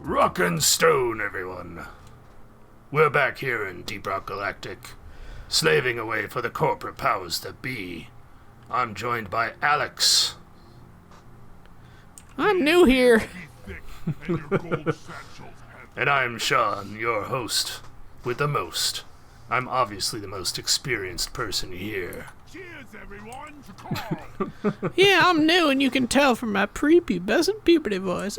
Rock and stone, everyone. We're back here in Deep Rock Galactic, slaving away for the corporate powers that be. I'm joined by Alex. I'm new here. And I'm Sean, your host, with the most. I'm obviously the most experienced person here. Cheers, everyone, for Carl. Yeah, I'm new, and you can tell from my prepubescent puberty voice.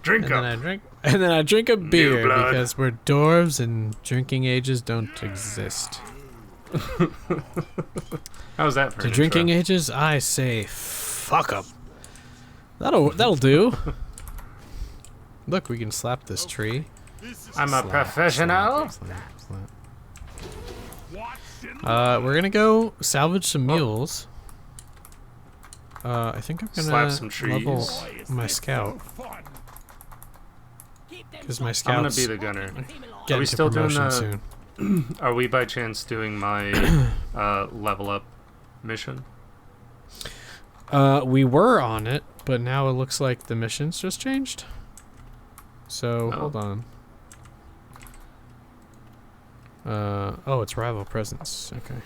Drink And up. then I drink a beer blood. because we're dwarves and drinking ages don't exist. How's that for To an drinking intro? ages, I say fuck 'em. That'll do. Look, we can slap this tree. I'm a professional. We're gonna go salvage some mules. I think I'm gonna Slap some level trees. my scout because my I'm gonna scouts be the gunner. get Are we into still doing promotion the- soon. Are we by chance doing my level up mission? We were on it, but now it looks like the mission's just changed. So Oh. hold on. Oh, it's rival presence. Okay.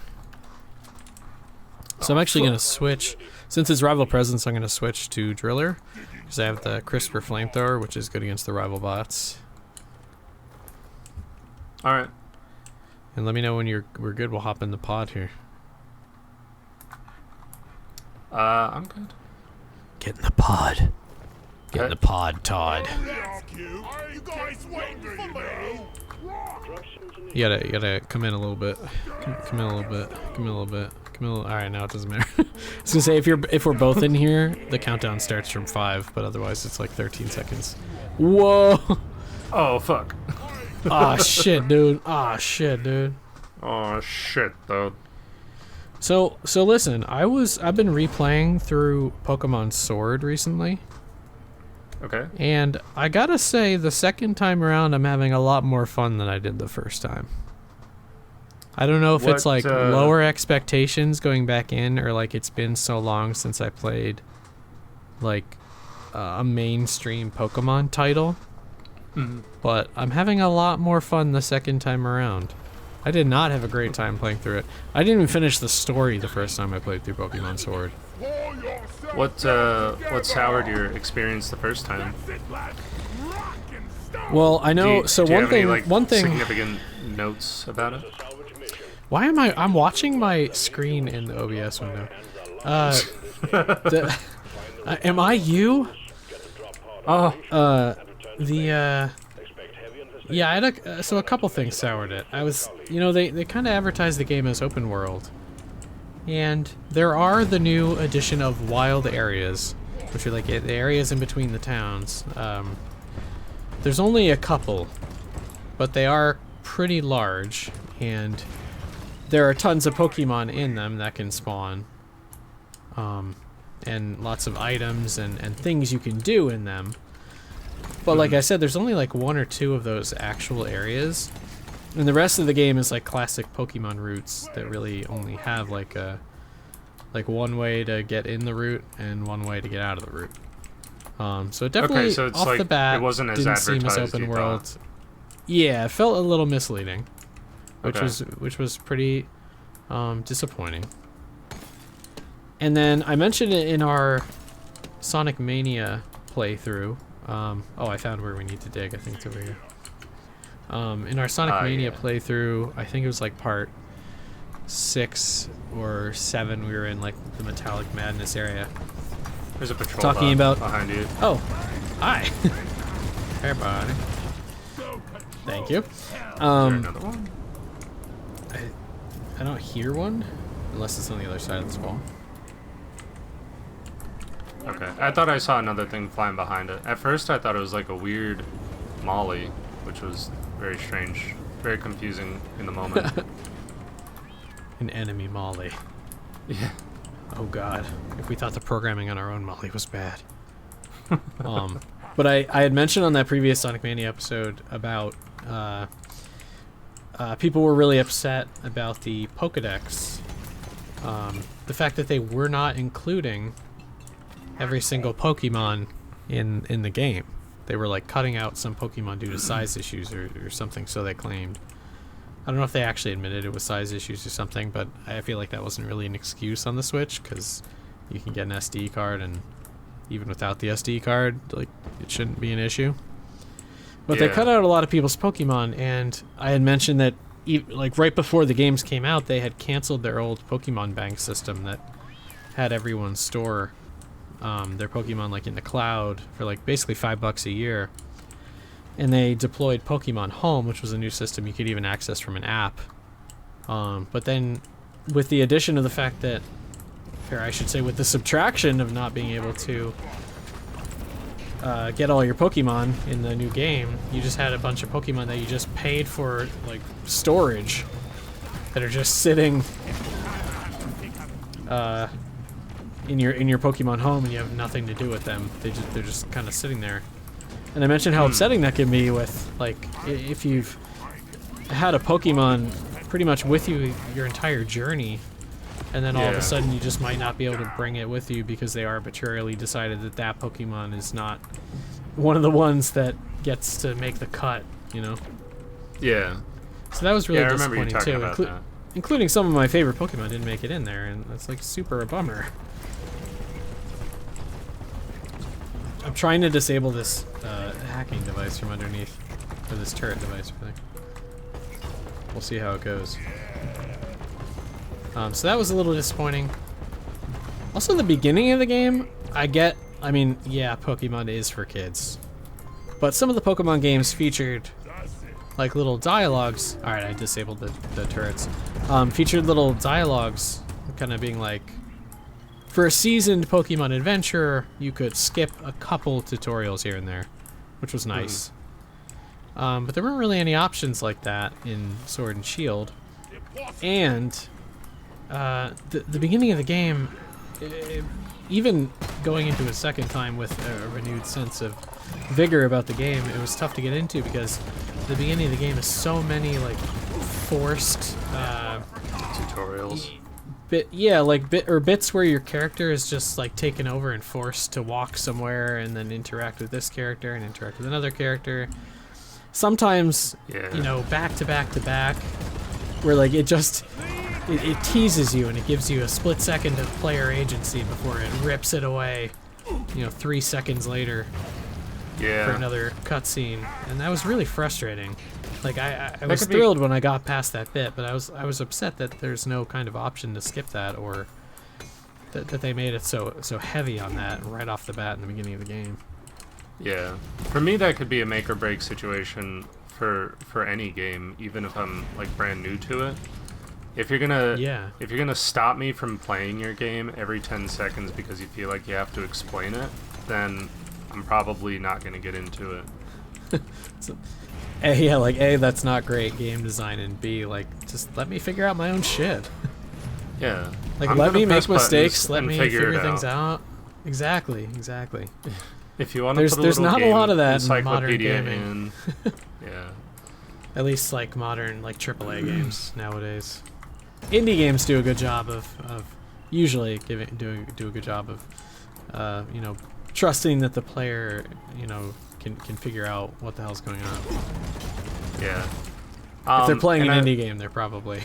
So I'm actually gonna switch. Since it's rival presence, I'm gonna switch to driller because I have the crisper flamethrower, which is good against the rival bots. All right. And let me know when we're good. We'll hop in the pod here. I'm good. Get in the pod. Get in Okay. the pod, Todd. You guys waiting for me? You gotta come in a little bit. Come in a little bit. Come in a little bit. Come in a little. All right, now it doesn't matter. I was gonna say if we're both in here, the countdown starts from 5, but otherwise it's like 13 seconds. Whoa! Oh fuck. Ah shit, dude. Ah shit, dude. Oh shit, though. So listen, I've been replaying through Pokemon Sword recently, Okay. and I gotta say the second time around I'm having a lot more fun than I did the first time. I don't know if it's What, like lower expectations going back in, or like it's been so long since I played like a mainstream Pokemon title, Mhm. but I'm having a lot more fun the second time around. I did not have a great time playing through it. I didn't even finish the story the first time I played through Pokemon Sword. What soured your experience the first time? Well, I know. Do So you one have any, thing, like, one thing. significant notes about it? Why am I'm watching my screen in the OBS window. Am I you? Oh. Yeah, I had so a couple things soured it. I was, they kind of advertised the game as open world, and there are the new addition of wild areas, which are like the areas in between the towns. There's only a couple, but they are pretty large, and there are tons of Pokemon in them that can spawn, and lots of items and things you can do in them. But like I said, there's only like 1 or 2 of those actual areas, and the rest of the game is like classic Pokemon routes that really only have like one way to get in the route and one way to get out of the route. So it definitely Okay, so it's off like the bat it wasn't as didn't seem as advertised, open you world. thought. Yeah, it felt a little misleading, which Okay. which was pretty disappointing. And then I mentioned it in our Sonic Mania playthrough. Oh, I found where we need to dig. I think it's over here. In our Sonic Mania yeah. playthrough, I think it was like part 6 or 7. We were in like the Metallic Madness area. There's a patrol Talking bot about- behind you. Oh, hi. Hey, buddy. Thank you. Is there another one? I don't hear one, unless it's on the other side of this wall. Okay. I thought I saw another thing flying behind it. At first, I thought it was like a weird molly, which was very strange, very confusing in the moment. An enemy Molly. Yeah. Oh god. If we thought the programming on our own Molly was bad. But I had mentioned on that previous Sonic Mania episode about people were really upset about the Pokédex. The fact that they were not including every single Pokemon in the game. They were like cutting out some Pokemon due to size issues or something, so they claimed. I don't know if they actually admitted it was size issues or something, but I feel like that wasn't really an excuse on the Switch, because you can get an SD card, and even without the SD card, like, it shouldn't be an issue. But they cut out a lot of people's Pokemon, and I had mentioned that like right before the games came out, they had canceled their old Pokemon Bank system that had everyone store their Pokemon like in the cloud for like basically $5 a year. And they deployed Pokemon Home, which was a new system you could even access from an app. But then with the addition of the fact that, or I should say with the subtraction of not being able to get all your Pokemon in the new game, you just had a bunch of Pokemon that you just paid for, like, storage, that are just sitting in your Pokemon Home, and you have nothing to do with them. They're just kind of sitting there. And I mentioned how upsetting that can be with, like, if you've had a Pokemon pretty much with you your entire journey, and then all of a sudden you just might not be able to bring it with you because they arbitrarily decided that that Pokemon is not one of the ones that gets to make the cut, you know? Yeah. So that was really I remember you disappointing talking too. about that. Including some of my favorite Pokemon didn't make it in there, and that's like super a bummer. I'm trying to disable this hacking device from underneath, or this turret device, I think. We'll see how it goes. So that was a little disappointing. Also, the beginning of the game, I mean, yeah, Pokemon is for kids. But some of the Pokemon games featured, like, little dialogues. Alright, I disabled the turrets. Featured little dialogues, kind of being like, for a seasoned Pokemon adventurer, you could skip a couple tutorials here and there, which was nice. But there weren't really any options like that in Sword and Shield. And the beginning of the game, even going into a second time with a renewed sense of vigor about the game, it was tough to get into because the beginning of the game is so many like forced tutorials. Bits where your character is just like taken over and forced to walk somewhere and then interact with this character and interact with another character. Sometimes, you know, back to back to back, where like it teases you and it gives you a split second of player agency before it rips it away, you know, 3 seconds later for another cutscene, and that was really frustrating. Like I was thrilled when I got past that bit, but I was upset that there's no kind of option to skip that, or that they made it so heavy on that right off the bat in the beginning of the game. Yeah, for me that could be a make or break situation for any game, even if I'm like brand new to it. If you're gonna stop me from playing your game every 10 seconds because you feel like you have to explain it, then I'm probably not gonna get into it. A, that's not great game design, and B, like, just let me figure out my own shit. Yeah. Like, let me make mistakes, let me figure things out. Exactly. If you want to put there's not a lot of that in modern encyclopedia gaming. Yeah. At least like modern like AAA games nowadays. Indie games do a good job of usually do a good job of you know, trusting that the player, you know, can figure out what the hell's going on. Yeah. If they're playing an indie game, they're probably.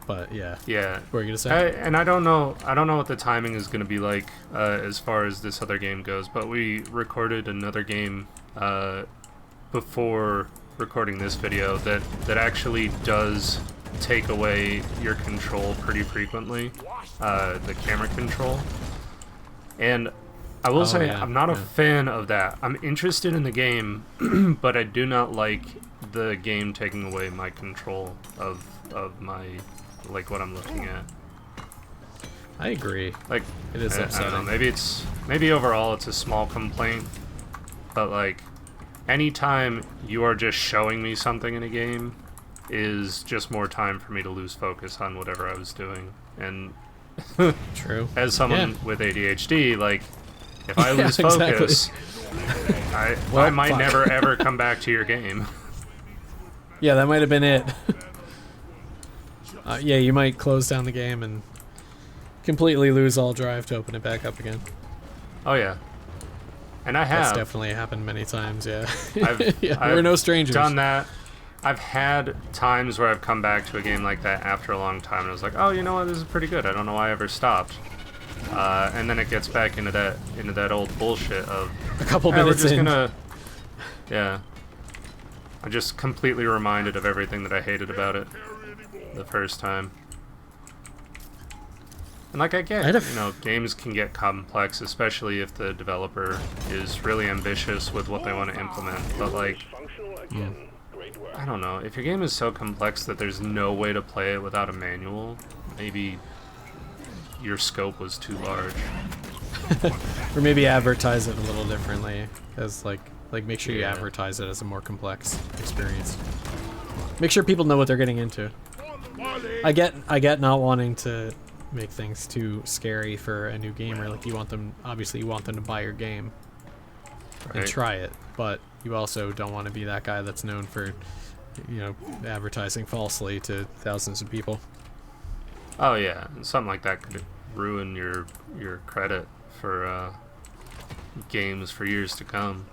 But yeah. Yeah. What are you gonna say? I don't know what the timing is gonna be like as far as this other game goes. But we recorded another game before recording this video that actually does take away your control pretty frequently, the camera control. And I will say I'm not a fan of that. I'm interested in the game, but I do not like the game taking away my control of my, like, what I'm looking at. I agree. Like, it is upsetting. I don't know, maybe overall it's a small complaint, but like anytime you are just showing me something in a game is just more time for me to lose focus on whatever I was doing. And true. As someone with ADHD, like, if I lose focus, I might never ever come back to your game. Yeah, that might have been it. Yeah, you might close down the game and completely lose all drive to open it back up again. Oh yeah. And I That's have. definitely happened many times, yeah. I've, yeah, I've we're no strangers. done that. I've had times where I've come back to a game like that after a long time and I was like, oh, you know what, this is pretty good. I don't know why I ever stopped. And then it gets back into that old bullshit of A couple we're minutes just in. gonna, yeah. I'm just completely reminded of everything that I hated about it the first time. And like I get, you know, games can get complex, especially if the developer is really ambitious with what they want to implement. But like, I don't know, if your game is so complex that there's no way to play it without a manual, maybe your scope was too large. Or maybe advertise it a little differently, as like make sure you advertise it as a more complex experience. Make sure people know what they're getting into. I get not wanting to make things too scary for a new gamer. Like, you want them to buy your game and try it, but you also don't want to be that guy that's known for, you know, advertising falsely to thousands of people. Oh yeah, something like that could ruin your credit for games for years to come.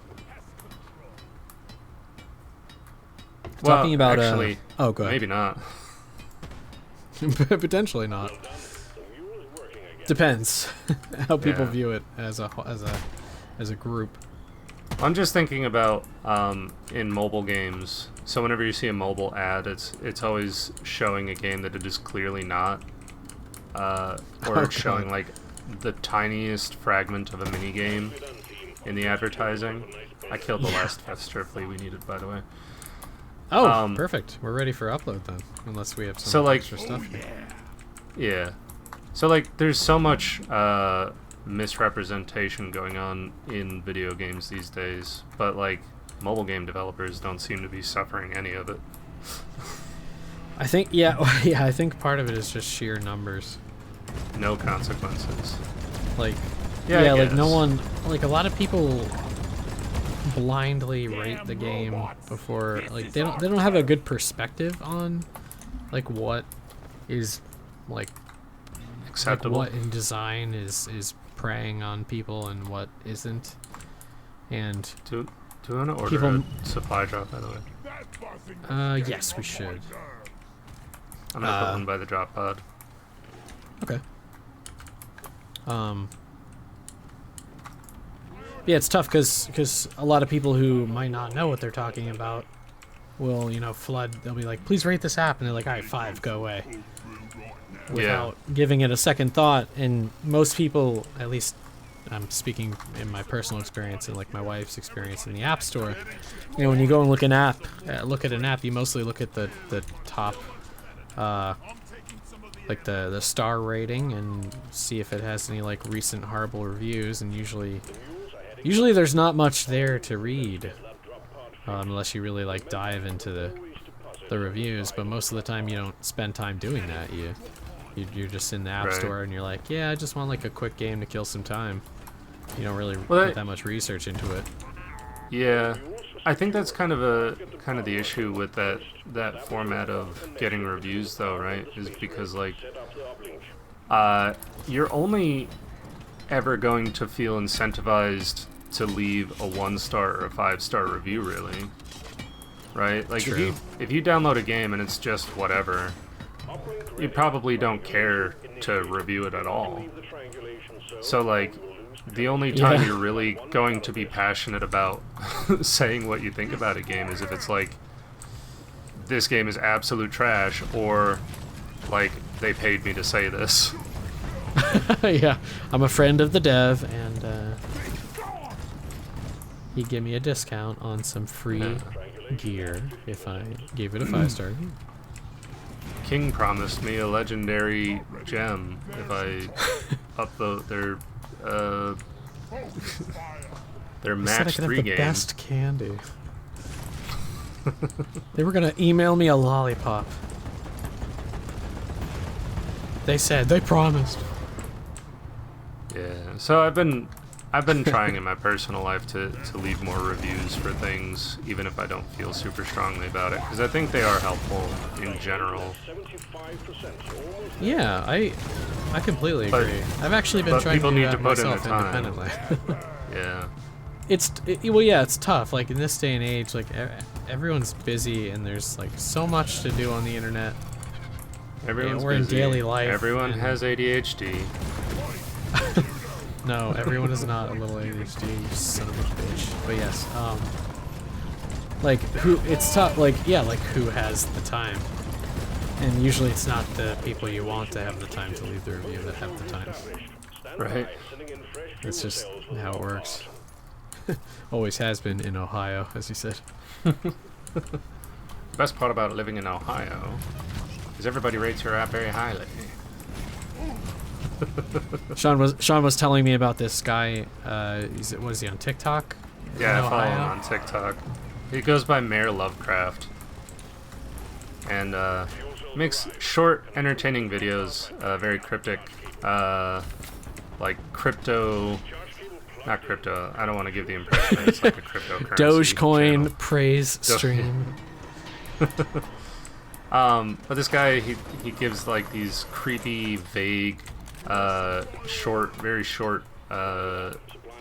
Talking about actually, oh, go ahead. maybe not. Potentially not. Depends how people view it as a group. I'm just thinking about in mobile games. So whenever you see a mobile ad, it's always showing a game that it is clearly not, or showing like the tiniest fragment of a mini game in the advertising. I killed the last Fester flea we needed, by the way. Oh, perfect. We're ready for upload then, unless we have some extra stuff. Yeah. So like, there's so much misrepresentation going on in video games these days, but like, mobile game developers don't seem to be suffering any of it. I think, I think part of it is just sheer numbers. No consequences. Like, I like no guess. one, like a lot of people blindly rate the game before, like they don't have a good perspective on like what is like Acceptable. what in design is preying on people and what isn't. And Do you want to order people, a supply drop, by the way? yes, we should. I'm gonna put one by the drop pod. Okay. Yeah, it's tough because a lot of people who might not know what they're talking about will, you know, flood. They'll be like, please rate this app, and they're like, all right, 5, go away, without giving it a second thought. And most people, at least I'm speaking in my personal experience and like my wife's experience in the App Store, you know, when you go and look at an app, you mostly look at the top, like the star rating, and see if it has any like recent horrible reviews. And usually there's not much there to read, unless you really like dive into the reviews. But most of the time you don't spend time doing that. You're just in the App Store and you're like, yeah, I just want like a quick game to kill some time. You don't really put that much research into it. Yeah, I think that's kind of the issue with that format of getting reviews, though, right? Is because like, you're only ever going to feel incentivized to leave a 1-star or a 5-star review, really, right? Like, if you download a game and it's just whatever, you probably don't care to review it at all. So like, the only time you're really going to be passionate about saying what you think about a game is if it's like, this game is absolute trash, or like, they paid me to say this. Yeah, I'm a friend of the dev, and he'd give me a discount on some free gear if I gave it a 5-star. King promised me a legendary gem if I upload their match-3 the game. best candy. They were gonna email me a lollipop. They said, they promised. Yeah, so I've been trying in my personal life to leave more reviews for things, even if I don't feel super strongly about it, because I think they are helpful in general. Yeah, I completely agree. I've actually been trying to do that myself independently. Yeah. well, yeah, it's tough. Like in this day and age, like everyone's busy and there's like so much to do on the internet. Everyone's we're busy. in daily life. Everyone has ADHD. No, everyone is not a little ADHD, you son of a bitch. But yes, like it's tough. Like yeah, like who has the time? And usually it's not the people you want to have the time to leave the review that have the time. Right. That's just how it works. Always has been in Ohio, as you said. Best part about living in Ohio is everybody rates your app very highly. Sean was telling me about this guy. Was he on TikTok? Yeah, in I follow him Ohio? on TikTok. He goes by Mayor Lovecraft. And makes short, entertaining videos, very cryptic, like crypto, not crypto, I don't want to give the impression that it's like a cryptocurrency Dogecoin channel. praise stream. But this guy, he gives like these creepy, vague, very short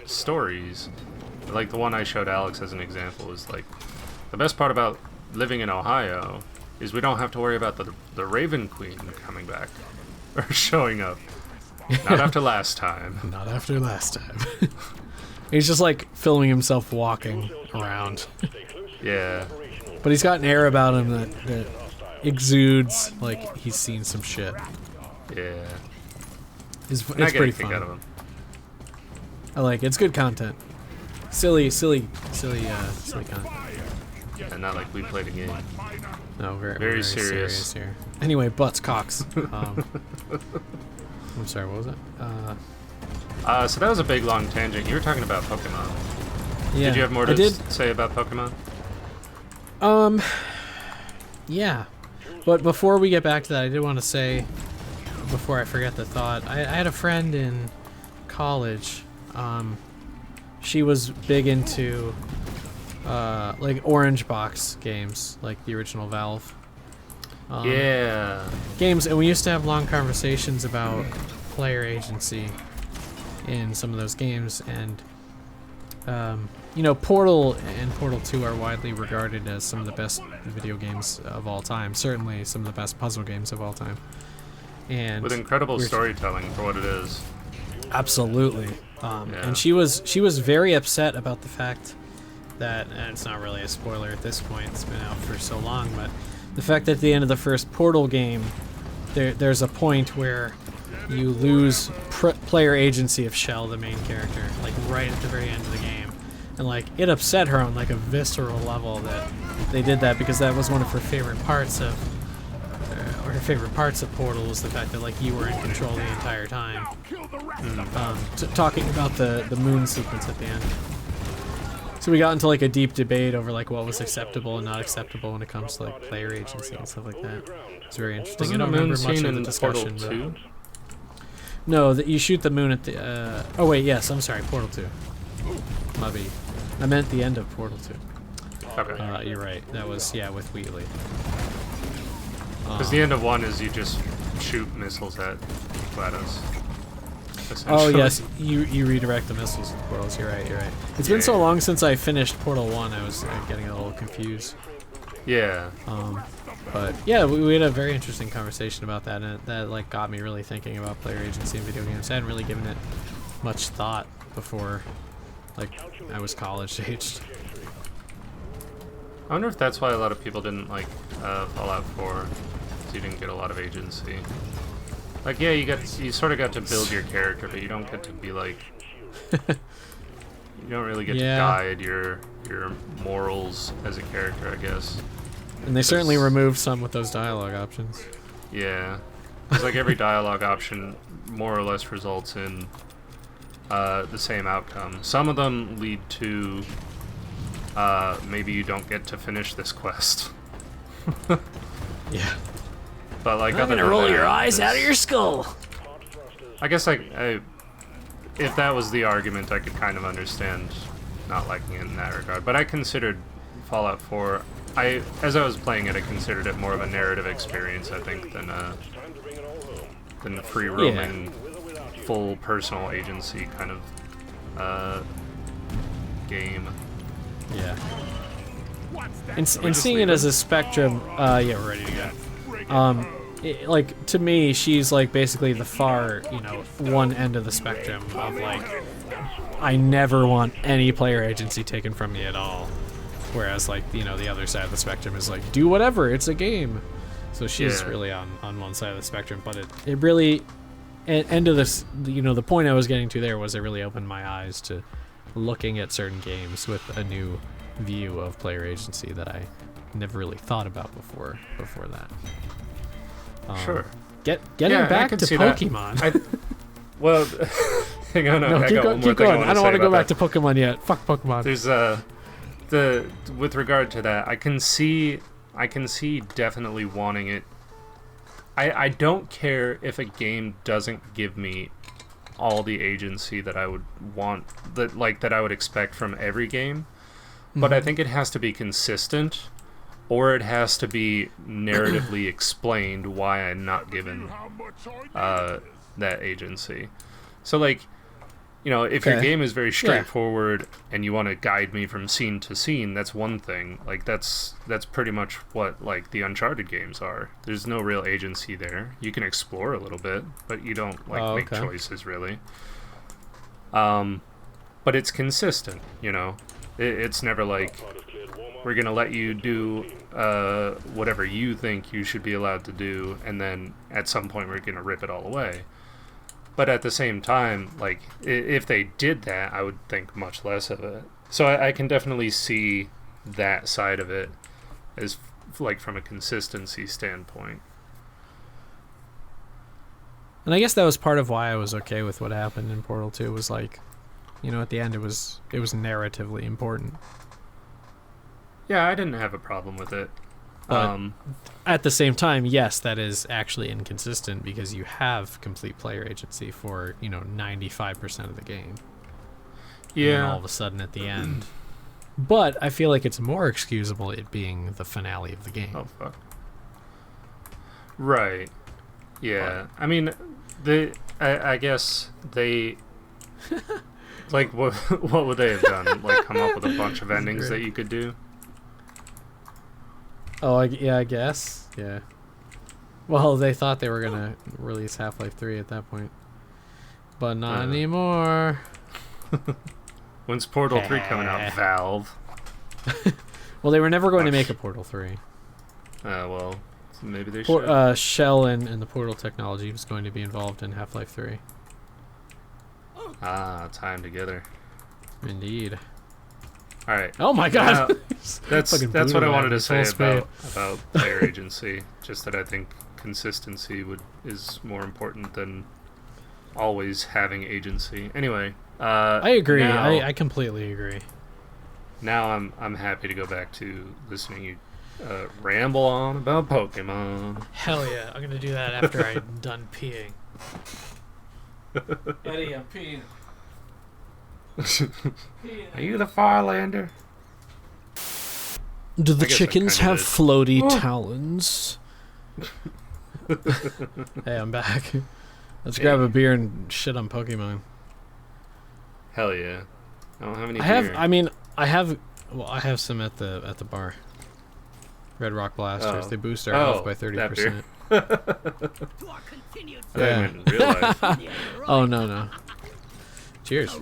stories. Like the one I showed Alex as an example is like, the best part about living in Ohio is we don't have to worry about the Raven Queen coming back or showing up. Not after last time. Not after last time. He's just like filming himself walking around. Yeah. But he's got an air about him that exudes like he's seen some shit. Yeah. It's And I get a pretty kick fun. out of him. I like it. It's good content. Silly content. And not like we played a game. No, very Very serious. here. Anyway, butts, cocks. I'm sorry, what was it? So that was a big long tangent. You were talking about Pokemon. Yeah. Did you have more to say about Pokemon? Yeah. But before we get back to that, I did want to say, before I forget the thought, I had a friend in college. She was big into like Orange Box games, like the original Valve Yeah. games, and we used to have long conversations about player agency in some of those games, and you know, Portal and Portal 2 are widely regarded as some of the best video games of all time, certainly some of the best puzzle games of all time. And With incredible storytelling for what it is. absolutely. And she was very upset about the fact that, and it's not really a spoiler at this point, it's been out for so long, but the fact that at the end of the first Portal game, there's a point where you lose player agency of Shell, the main character, like right at the very end of the game. And like, it upset her on like a visceral level that they did that, because that was one of her favorite parts of, or her favorite parts of Portal was the fact that like you were in control the entire time. Talking about the moon sequence at the end. So we got into like a deep debate over like what was acceptable and not acceptable when it comes to like player agency and stuff like that. It's very interesting. Wasn't I don't the moon remember much scene of the in discussion. Portal 2? No, that you shoot the moon at the. Oh wait, yes, I'm sorry, Portal 2. Maybe. I meant the end of Portal 2. Okay. You're right. That was with Wheatley. Because the end of 1 is you just shoot missiles at GLaDOS. Oh essentially. yes, you redirect the missiles with portals. You're right. It's been so long since I finished Portal 1. I was getting a little confused. Yeah. But yeah, we had a very interesting conversation about that, and that like got me really thinking about player agency in video games. I hadn't really given it much thought before, like I was college aged. I wonder if that's why a lot of people didn't like Fallout 4. 'Cause you didn't get a lot of agency. Like, yeah, you sort of got to build your character, but you don't get to be like, you don't really get to guide your morals as a character, I guess. And they certainly removed some with those dialogue options. Yeah, it's like every dialogue option more or less results in the same outcome. Some of them lead to maybe you don't get to finish this quest. Yeah. But like, I'm gonna roll your eyes out of your skull. I guess I if that was the argument, I could kind of understand not liking it in that regard. But I considered Fallout 4. As I was playing it, I considered it more of a narrative experience, I think, than the free roaming, full personal agency kind of game. Yeah. What's that? And just seeing it leave as it? a spectrum, yeah, we're ready to go. Like, to me, she's like basically the far, one end of the spectrum of like, I never want any player agency taken from me at all. Whereas like, the other side of the spectrum is like, do whatever, it's a game. So she's really on one side of the spectrum, but it really, end of this, the point I was getting to there was it really opened my eyes to looking at certain games with a new view of player agency that I never really thought about before that. Sure. Getting Yeah, I back can to see that. Pokemon. Well, hang on. No, I keep got one more going. thing I don't want to go back that. to Pokemon yet. Fuck Pokemon. There's with regard to that, I can see definitely wanting it. I don't care if a game doesn't give me all the agency that I would want, that I would expect from every game, but I think it has to be consistent, or it has to be narratively explained why I'm not given How much I need that agency. So like, if your Okay. game is very straightforward and you want to guide me from scene to scene, that's one thing. Like that's pretty much what like the Uncharted games are. There's no real agency there. You can explore a little bit, but you don't like make okay. choices really. But it's consistent, It's never like we're gonna let you do whatever you think you should be allowed to do, and then at some point we're gonna rip it all away. But at the same time, like, if they did that, I would think much less of it. So I can definitely see that side of it as, like, from a consistency standpoint. And I guess that was part of why I was okay with what happened in Portal 2 was like, at the end it was narratively important. Yeah, I didn't have a problem with it. But at the same time, yes, that is actually inconsistent because you have complete player agency for, 95% of the game. And then all of a sudden at the end. But I feel like it's more excusable it being the finale of the game. Oh, fuck. Right. Yeah. I mean, I guess they... like, what would they have done? Like, come up with a bunch of endings that you could do? Oh, I guess. Yeah. Well, they thought they were going to release Half-Life 3 at that point. But not anymore. When's Portal 3 coming out, Valve? Well, they were never going to make a Portal 3. Well, maybe they should. Shell and the Portal technology was going to be involved in Half-Life 3. Time together. Indeed. All right. Oh my god. Now, that's what I wanted to say full about player agency. Just that I think consistency is more important than always having agency. Anyway, I agree. Now, I completely agree. Now I'm happy to go back to listening you ramble on about Pokemon. Hell yeah! I'm gonna do that after I'm done peeing. Eddie, I'm peeing. Are you the Farlander? Do the I guess I chickens kinda have did. floaty talons? Hey, I'm back. Let's grab a beer and shit on Pokemon. Hell yeah! I don't have any. I have some at the bar. Red Rock Blasters. Oh. They boost our health by 30%. Yeah. In real life. Oh no. Cheers.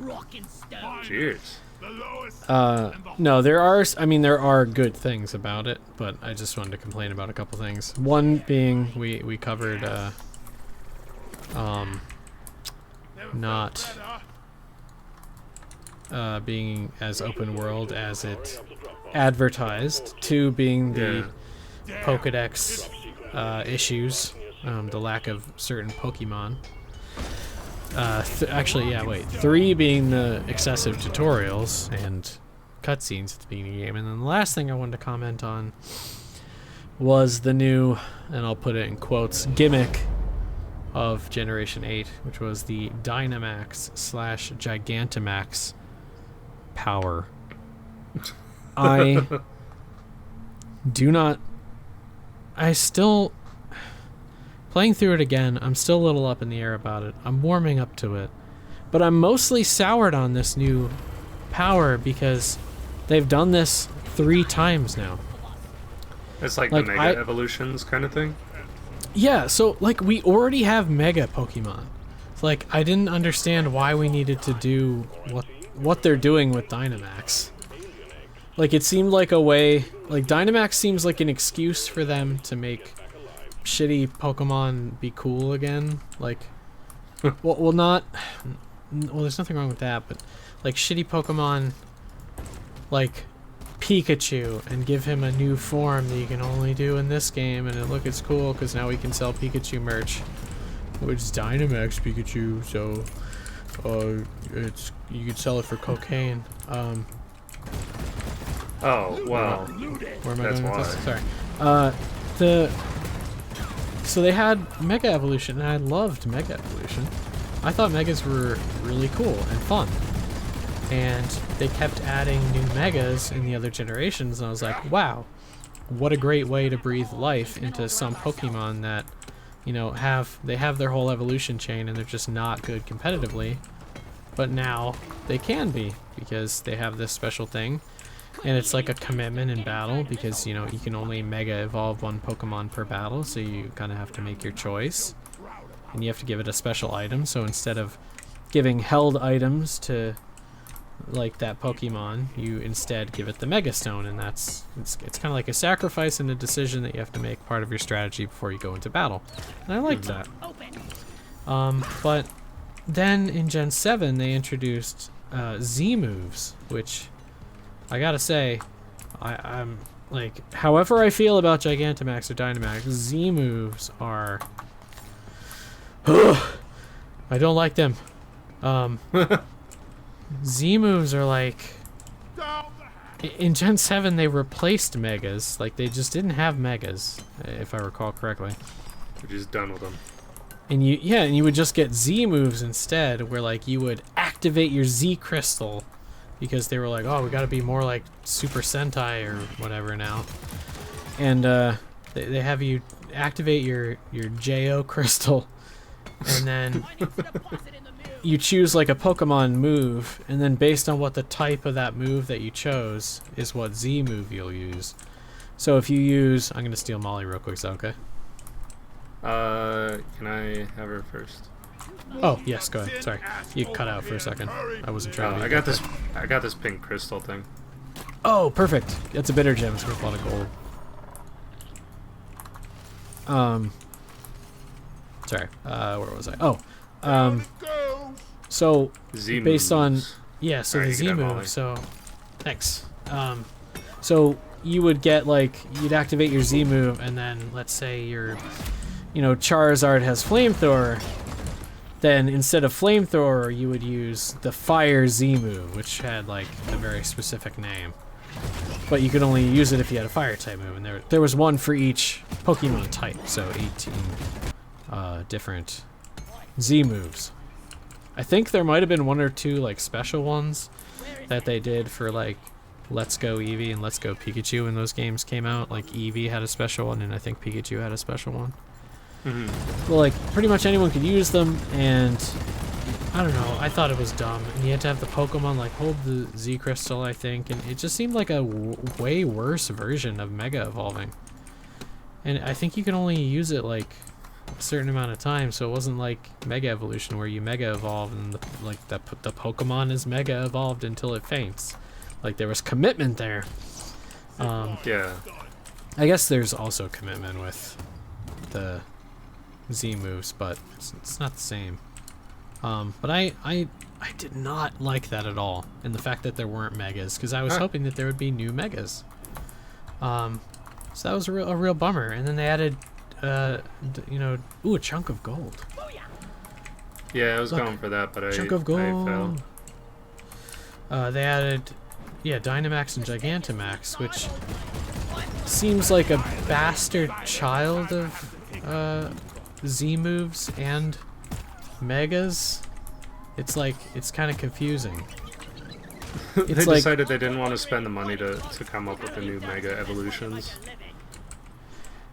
Cheers. The lowest No, there are good things about it, but I just wanted to complain about a couple things. One being we covered not being as open world as it advertised. Two being the Pokédex issues, the lack of certain Pokemon. Three being the excessive tutorials and cutscenes at the beginning of the game. And then the last thing I wanted to comment on was the new, and I'll put it in quotes, gimmick of Generation 8, which was the Dynamax / Gigantamax power. Playing through it again, I'm still a little up in the air about it. I'm warming up to it. But I'm mostly soured on this new power because they've done this 3 times now. It's like Like, the Mega Evolutions kind of thing. Yeah, so like we already have Mega Pokemon. It's like I didn't understand why we needed to do what they're doing with Dynamax. Like it seemed like a way, like Dynamax seems like an excuse for them to make shitty Pokemon be cool again. Like, well, there's nothing wrong with that, but like shitty Pokemon, like Pikachu, and give him a new form that you can only do in this game, and it's cool because now we can sell Pikachu merch, which is Dynamax Pikachu, so you could sell it for cocaine. Oh, well, Where am I that's going with why. this? Sorry. So they had Mega Evolution, and I loved Mega Evolution. I thought Megas were really cool and fun. And they kept adding new Megas in the other generations, and I was like, wow, what a great way to breathe life into some Pokemon that, you know, they have their whole evolution chain and they're just not good competitively. But now they can be, because they have this special thing. And it's like a commitment in battle, because, you know, you can only Mega Evolve 1 Pokemon per battle, so you kind of have to make your choice. And you have to give it a special item, so instead of giving held items to, like, that Pokemon, you instead give it the Mega Stone, and it's kind of like a sacrifice and a decision that you have to make part of your strategy before you go into battle. And I liked that. But then in Gen 7, they introduced Z moves, which I gotta say, I'm like, however I feel about Gigantamax or Dynamax, Z moves are, I don't like them. Z moves are like, in Gen 7 they replaced Megas, like they just didn't have Megas, if I recall correctly. We're just done with them. And you would just get Z moves instead, where like you would activate your Z crystal, because they were like, oh, we gotta be more like Super Sentai or whatever now. And they have you activate your JO crystal, and then you choose like a Pokemon move, and then based on what the type of that move that you chose is what Z move you'll use. So if you use, I'm gonna steal Molly real quick, is that okay? Can I have her first? Oh, yes, go ahead. Sorry. You cut out for a second. I wasn't trying to... I got this pink crystal thing. Oh, perfect. It's a bitter gem. It's worth a lot of gold. Sorry. Where was I? Oh. So, Z based on... moves. Yeah, so Alright, the you Z can have move, Molly. so... Thanks. So, you would get, like... You'd activate your Z move, and then, let's say your... You know, Charizard has Flamethrower. Then instead of Flamethrower, you would use the Fire Z move, which had like a very specific name. But you could only use it if you had a Fire type move, and there was one for each Pokemon type, so 18 different Z moves. I think there might have been 1 or 2 like special ones that they did for like Let's Go Eevee and Let's Go Pikachu when those games came out. Like Eevee had a special one, and I think Pikachu had a special one. Well, like, pretty much anyone could use them, and I don't know, I thought it was dumb, and you had to have the Pokemon, like, hold the Z Crystal, I think, and it just seemed like a way worse version of Mega Evolving. And I think you can only use it, like, a certain amount of time, so it wasn't like Mega Evolution, where you Mega Evolve, and, the Pokemon is Mega Evolved until it faints. Like, there was commitment there. Yeah. I guess there's also commitment with the Z moves, but it's not the same. But I did not like that at all, and the fact that there weren't Megas, because I was hoping that there would be new Megas. So that was a real bummer. And then they added, you know, a chunk of gold. Yeah, I was Look, going for that, but chunk of I gold. failed. They added, yeah, Dynamax and Gigantamax, which seems like a bastard child of Z moves and Megas. It's like, it's kind of confusing. They It's like, decided they didn't want to spend the money to come up with the new Mega Evolutions.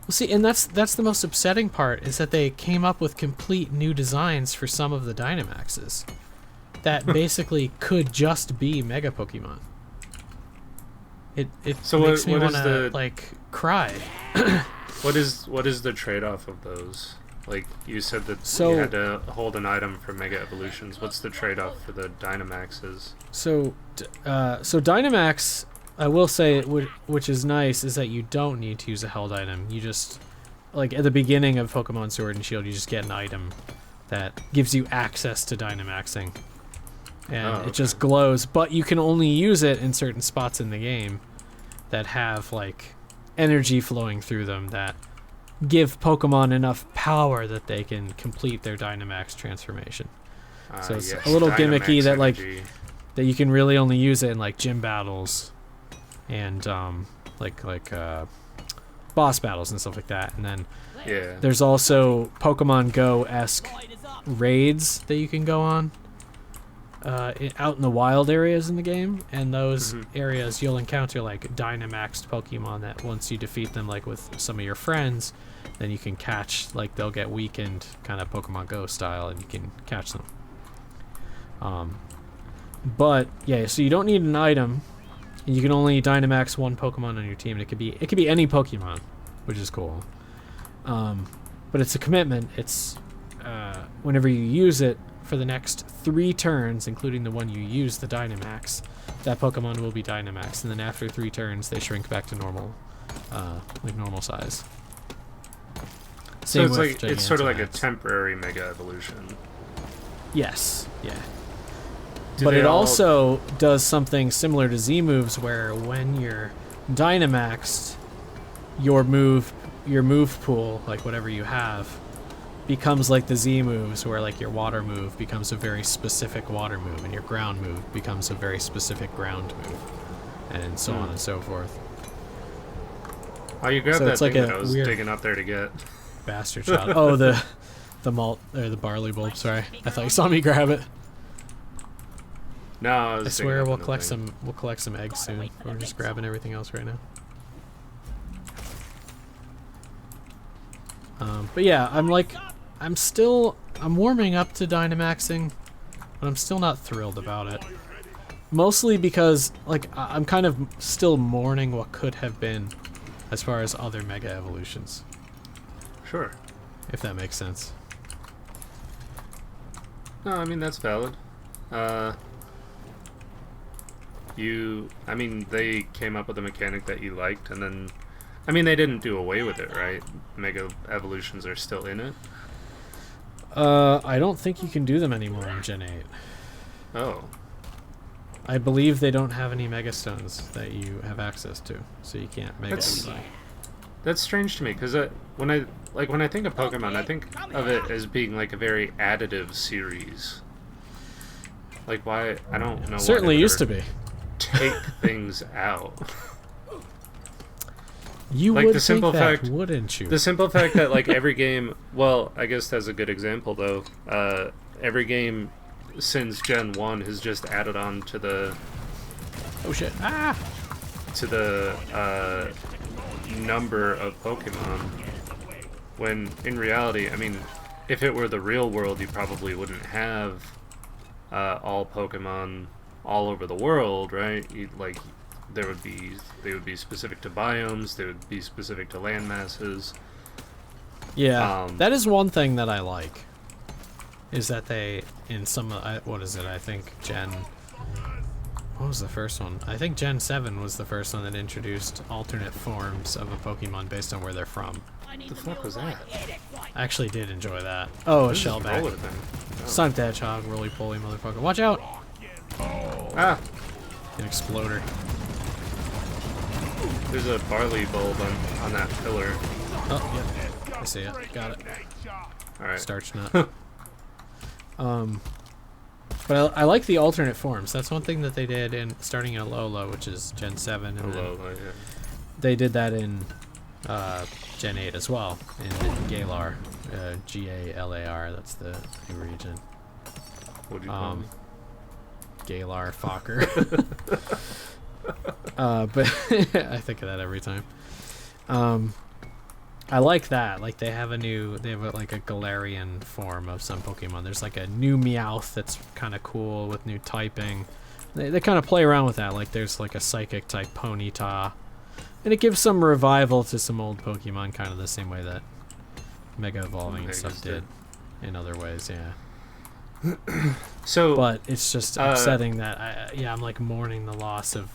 well, see, and that's the most upsetting part, is that they came up with complete new designs for some of the Dynamaxes. that basically could just be Mega Pokemon. It So makes me what is want to the- like cry. What is the trade-off of those? Like you said that So- you had to hold an item for Mega Evolutions. What's the trade-off for the Dynamaxes? So Dynamax, I will say, which is nice, is that you don't need to use a held item. You just, like at the beginning of Pokemon Sword and Shield, you just get an item that gives you access to Dynamaxing. And it just glows, but you can only use it in certain spots in the game that have like energy flowing through them that give Pokemon enough power that they can complete their Dynamax transformation. So it's Yes, a little gimmicky Dynamax that like energy. that you can really only use it in like gym battles and like boss battles and stuff like that. And then Yeah. there's also Pokemon Go-esque raids that you can go on out in the wild areas in the game, and those areas you'll encounter like Dynamaxed Pokemon that once you defeat them, like with some of your friends, then you can catch, like they'll get weakened kind of Pokemon Go style, and you can catch them. But yeah, so you don't need an item, and you can only Dynamax one Pokemon on your team, and it could be any Pokemon, which is cool. But it's a commitment. It's whenever you use it for the next 3 turns, including the one you use the Dynamax, that Pokemon will be Dynamax, and then after 3 turns, they shrink back to normal, like normal size. So it's with like it's sort of like a Gigantamax. temporary Mega Evolution. Yes, yeah. Do But they it all- also does something similar to Z moves, where when you're Dynamaxed, your move pool, like whatever you have, becomes like the Z moves, where like your water move becomes a very specific water move, and your ground move becomes a very specific ground move, and so on and so forth. Oh, you grabbed So that it's like thing a that I was weird- digging up there to get. Bastard shot. Oh, the malt or the barley bulb. Sorry, I thought you saw me grab it. No, I was I digging swear up we'll in the collect thing. some eggs soon. We're just grabbing everything else right now. But yeah, I'm warming up to Dynamaxing, but I'm still not thrilled about it. Mostly because like I'm kind of still mourning what could have been, as far as other Mega Evolutions, Sure. if that makes sense. No, I mean that's valid. I mean, they came up with a mechanic that you liked, and then, I mean, they didn't do away with it, right? Mega Evolutions are still in it. I don't think you can do them anymore in Gen 8. Oh, I believe they don't have any Mega Stones that you have access to, so you can't Mega That's- anybody. that's strange to me because when I think of Pokemon, I think of it as being like a very additive series. Like why I don't know. Certainly why they used to would be. take things out. You Like would the simple think that, fact- wouldn't you? The simple fact that like every game, well, I guess that's a good example though. Every game since Gen 1 has just added on to the Oh shit! Ah! number of Pokemon. When in reality, I mean, if it were the real world, you probably wouldn't have all Pokemon all over the world, right? Like they would be specific to biomes. They would be specific to land masses. Yeah, that is one thing that I like. Is that they in some what is it? I think what was the first one? I think Gen 7 was the first one that introduced alternate forms of a Pokemon based on where they're from. What the fuck was that? I actually did enjoy that. Oh, a This is Shellback. roller thing. Sonic the Hedgehog, roly-poly motherfucker. Watch out! Ah, An exploder. there's a barley bulb on that pillar. Oh, yeah. I see it. Got it. All right. Starch nut. But I like the alternate forms. That's one thing that they did starting in Alola, which is Gen 7, and then Hello, yeah. they did that in Gen 8 as well, in Galar. Galar, that's the new region. What do you call me? Galar Fokker. But I think of that every time. I like that. Like they have like a Galarian form of some Pokemon. There's like a new Meowth that's kind of cool with new typing. They kind of play around with that. Like there's like a Psychic type Ponyta, and it gives some revival to some old Pokemon, kind of the same way that Mega Evolving and stuff did in other ways. Yeah. So, but it's just upsetting that I'm like mourning the loss of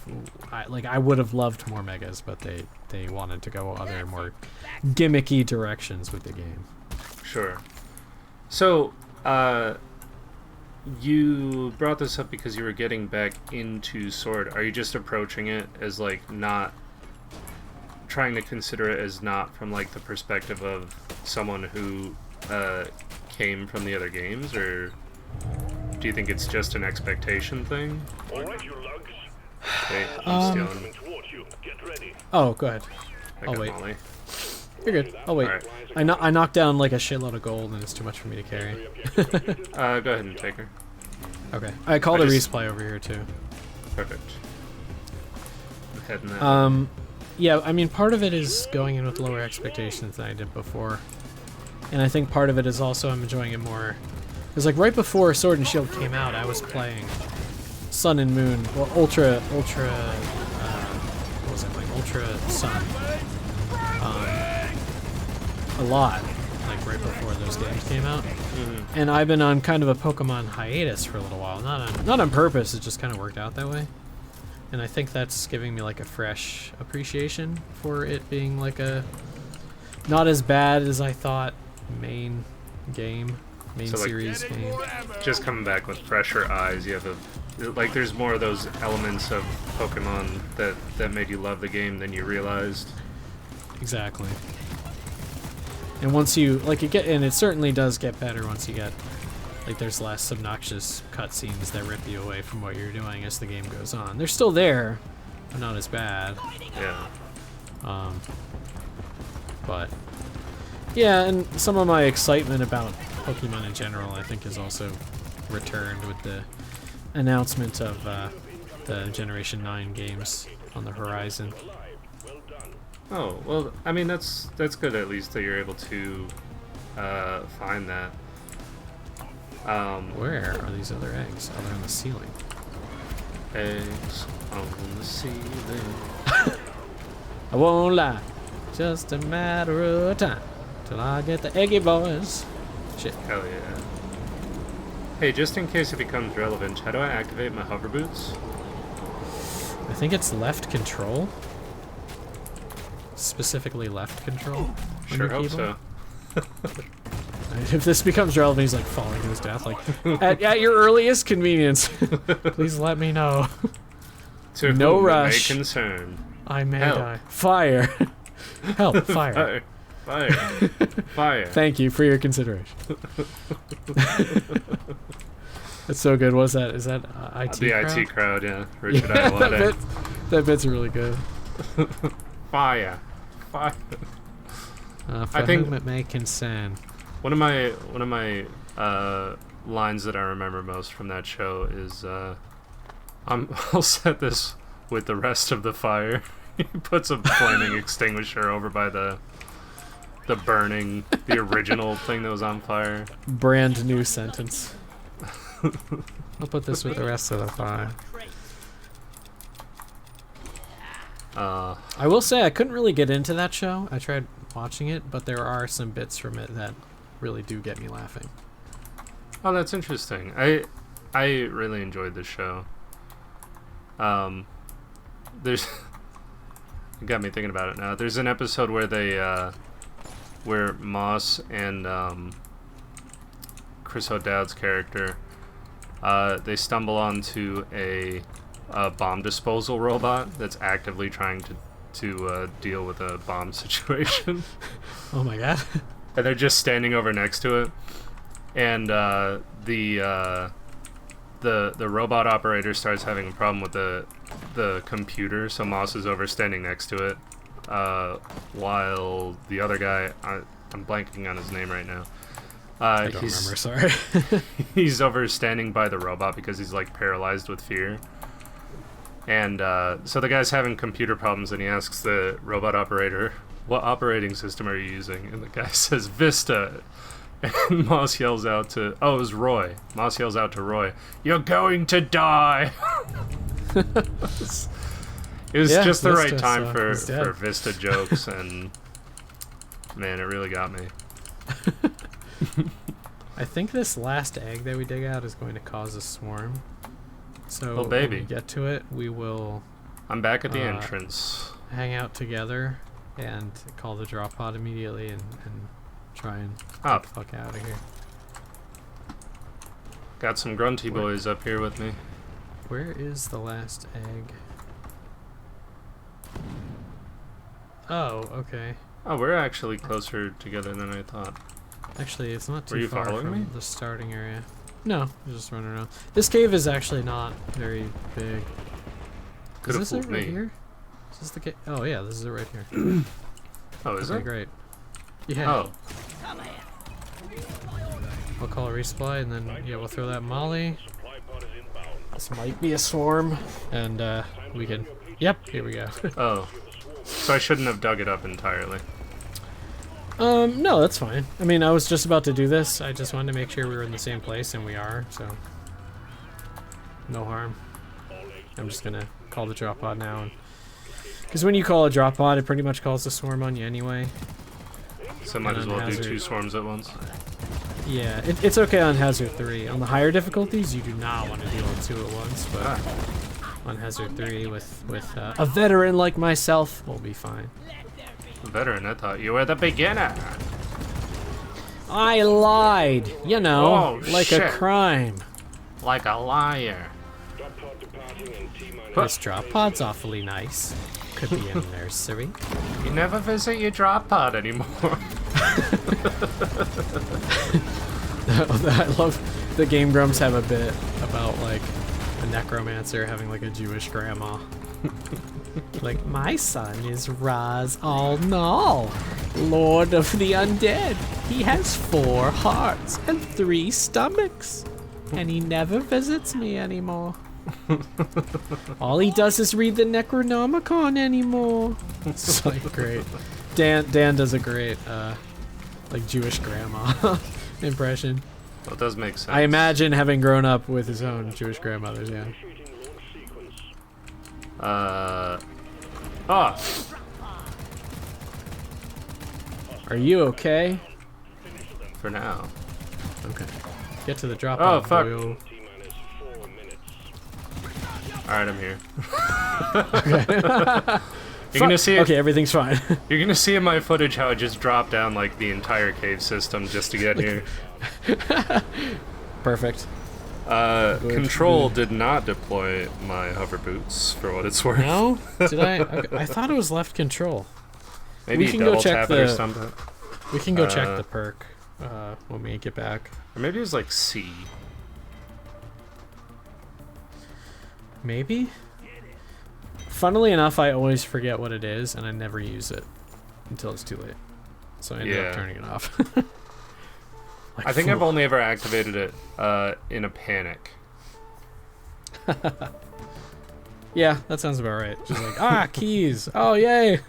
I would have loved more Megas, but they wanted to go other more gimmicky directions with the game. Sure. So, you brought this up because you were getting back into Sword. Are you just approaching it as like not trying to consider it as not from like the perspective of someone who came from the other games, or do you think it's just an expectation thing? Okay, I'm stealing. Oh, go ahead. I'll wait. Molly. You're good. I'll wait. Right. I knocked down like a shitload of gold, and it's too much for me to carry. Go ahead and take her. Okay. I called a resupply over here too. Perfect. I'm heading that. Yeah, I mean, part of it is going in with lower expectations than I did before, and I think part of it is also I'm enjoying it more. Because like right before Sword and Shield came out, I was playing Sun and Moon, or Ultra, what was it, like Ultra Sun, a lot, like right before those games came out. Mm-hmm. And I've been on kind of a Pokemon hiatus for a little while, not on purpose, it just kind of worked out that way. And I think that's giving me like a fresh appreciation for it being like a not as bad as I thought main series game. Just coming back with fresher eyes, you have like there's more of those elements of Pokemon that made you love the game than you realized. Exactly. And once you like and it certainly does get better once you get like there's less obnoxious cutscenes that rip you away from what you're doing as the game goes on. They're still there, but not as bad. Yeah. But yeah, and some of my excitement about Pokemon in general, I think, is also returned with the announcement of the Generation 9 games on the horizon. Oh, well, I mean, that's good at least that you're able to find that. Where are these other eggs? Oh, they're on the ceiling. Eggs on the ceiling. I won't lie, just a matter of time till I get the eggy boys. Shit. Hell yeah. Hey, just in case it becomes relevant, how do I activate my hover boots? I think it's left control. Specifically left control. Sure hope so. If this becomes relevant, he's like falling to his death. Like, at your earliest convenience, please let me know. To no whom rush. It may concern. I may Help. die. Fire. Help. Fire. Fire. Fire. Thank you for your consideration. That's so good. What's that? Is that IT the crowd? IT crowd, yeah. Richard Yeah, Iowade. that bit's really good. Fire. Fire. For I think whom it may concern. one of my lines that I remember most from that show is I'll set this with the rest of the fire. He puts a flaming extinguisher over by the original thing that was on fire. Brand new sentence. I'll put this with the rest of the fire. I will say I couldn't really get into that show. I tried watching it, but there are some bits from it that really do get me laughing. Oh, that's interesting. I really enjoyed the show. There's it got me thinking about it now. There's an episode where they where Moss and Chris O'Dowd's character they stumble onto a bomb disposal robot that's actively trying to deal with a bomb situation. Oh my god. And they're just standing over next to it, and the robot operator starts having a problem with the computer, so Moss is over standing next to it, while the other guy, I'm blanking on his name right now. I don't remember, sorry. He's over standing by the robot because he's like paralyzed with fear. And so the guy's having computer problems, and he asks the robot operator, what operating system are you using? And the guy says, Vista. And Moss yells out to, oh, it was Roy. Moss yells out to Roy, you're going to die. It was Yeah, just the Vista, right time so for he's dead. Vista jokes, and man, it really got me. I think this last egg that we dig out is going to cause a swarm. So Oh, baby. when we get to it, we will I'm back at the entrance. hang out together and call the drop pod immediately and try and Up. get the fuck out of here. Got some grunty boys up here with me. Where is the last egg? Oh, okay. Oh, we're actually closer together than I thought. Actually, it's not Were too you far following from me? the starting area. No, we're just running around. This cave is actually not very big. Could have Is this it fooled right me. here? Is this the cave? Oh yeah, this is it right here. Oh, is Okay, it? great. Yeah. Oh, I'll call a resupply and then yeah, we'll throw that molly. This might be a swarm, and we can. Yep, here we go. oh. So I shouldn't have dug it up entirely. No, that's fine. I mean, I was just about to do this. I just wanted to make sure we were in the same place, and we are. So no harm. I'm just gonna call the drop pod now, because when you call a drop pod, it pretty much calls the swarm on you anyway. So might as And on well do hazard. 2 swarms at once. Yeah, it's okay on Hazard 3. On the higher difficulties, you do not want to deal with 2 at once, but on Hazard 3 with a veteran like myself, we'll be fine. Veteran, I thought you were the beginner. I lied, you know, Oh, like shit. a crime. Like a liar. This drop pod's awfully nice. Could be in a nursery. You never visit your drop pod anymore. I love the Game Grumps have a bit about like a necromancer having like a Jewish grandma. Like, my son is Raz Al Nal, Lord of the Undead. He has 4 hearts and 3 stomachs, and he never visits me anymore. All he does is read the Necronomicon anymore. It's like great. Dan does a great like Jewish grandma impression. Well, it does make sense. I imagine having grown up with his own Jewish grandmothers, yeah. Oh, Are you okay? for now. Okay. Get to the drop Oh, off, fuck. boyo. Alright, I'm here. You're gonna see it. Okay, everything's fine. You're gonna see in my footage how I just dropped down like the entire cave system just to get here. Perfect. Control did not deploy my hover boots for what it's worth. No? Did I? Okay, I thought it was left control. Maybe we can double go check tap it or the- something. We can go check the perk when we get back. Or maybe it was like C. Maybe? Funnily enough, I always forget what it is, and I never use it until it's too late. So I ended up Yeah. turning it off. Like, I think I've fool. only ever activated it in a panic. Yeah, that sounds about right. Just like, keys. Oh, yay.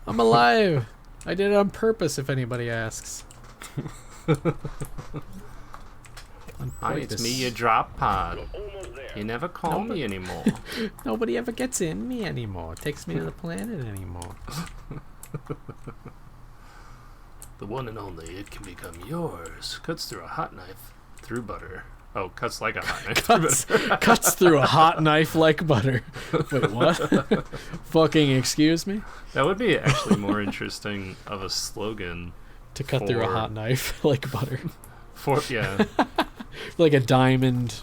I'm alive. I did it on purpose, if anybody asks. On Hi, it's purpose. me, your drop pod. You never call No, me anymore. Nobody ever gets in me anymore. Takes me to the planet anymore. The one and only, it can become yours. Cuts through a hot knife through butter. Oh, cuts like a hot knife. Cuts through a hot knife like butter. Wait, what? Fucking excuse me? That would be actually more interesting of a slogan. To cut through a For- hot knife like butter. Yeah. Like a diamond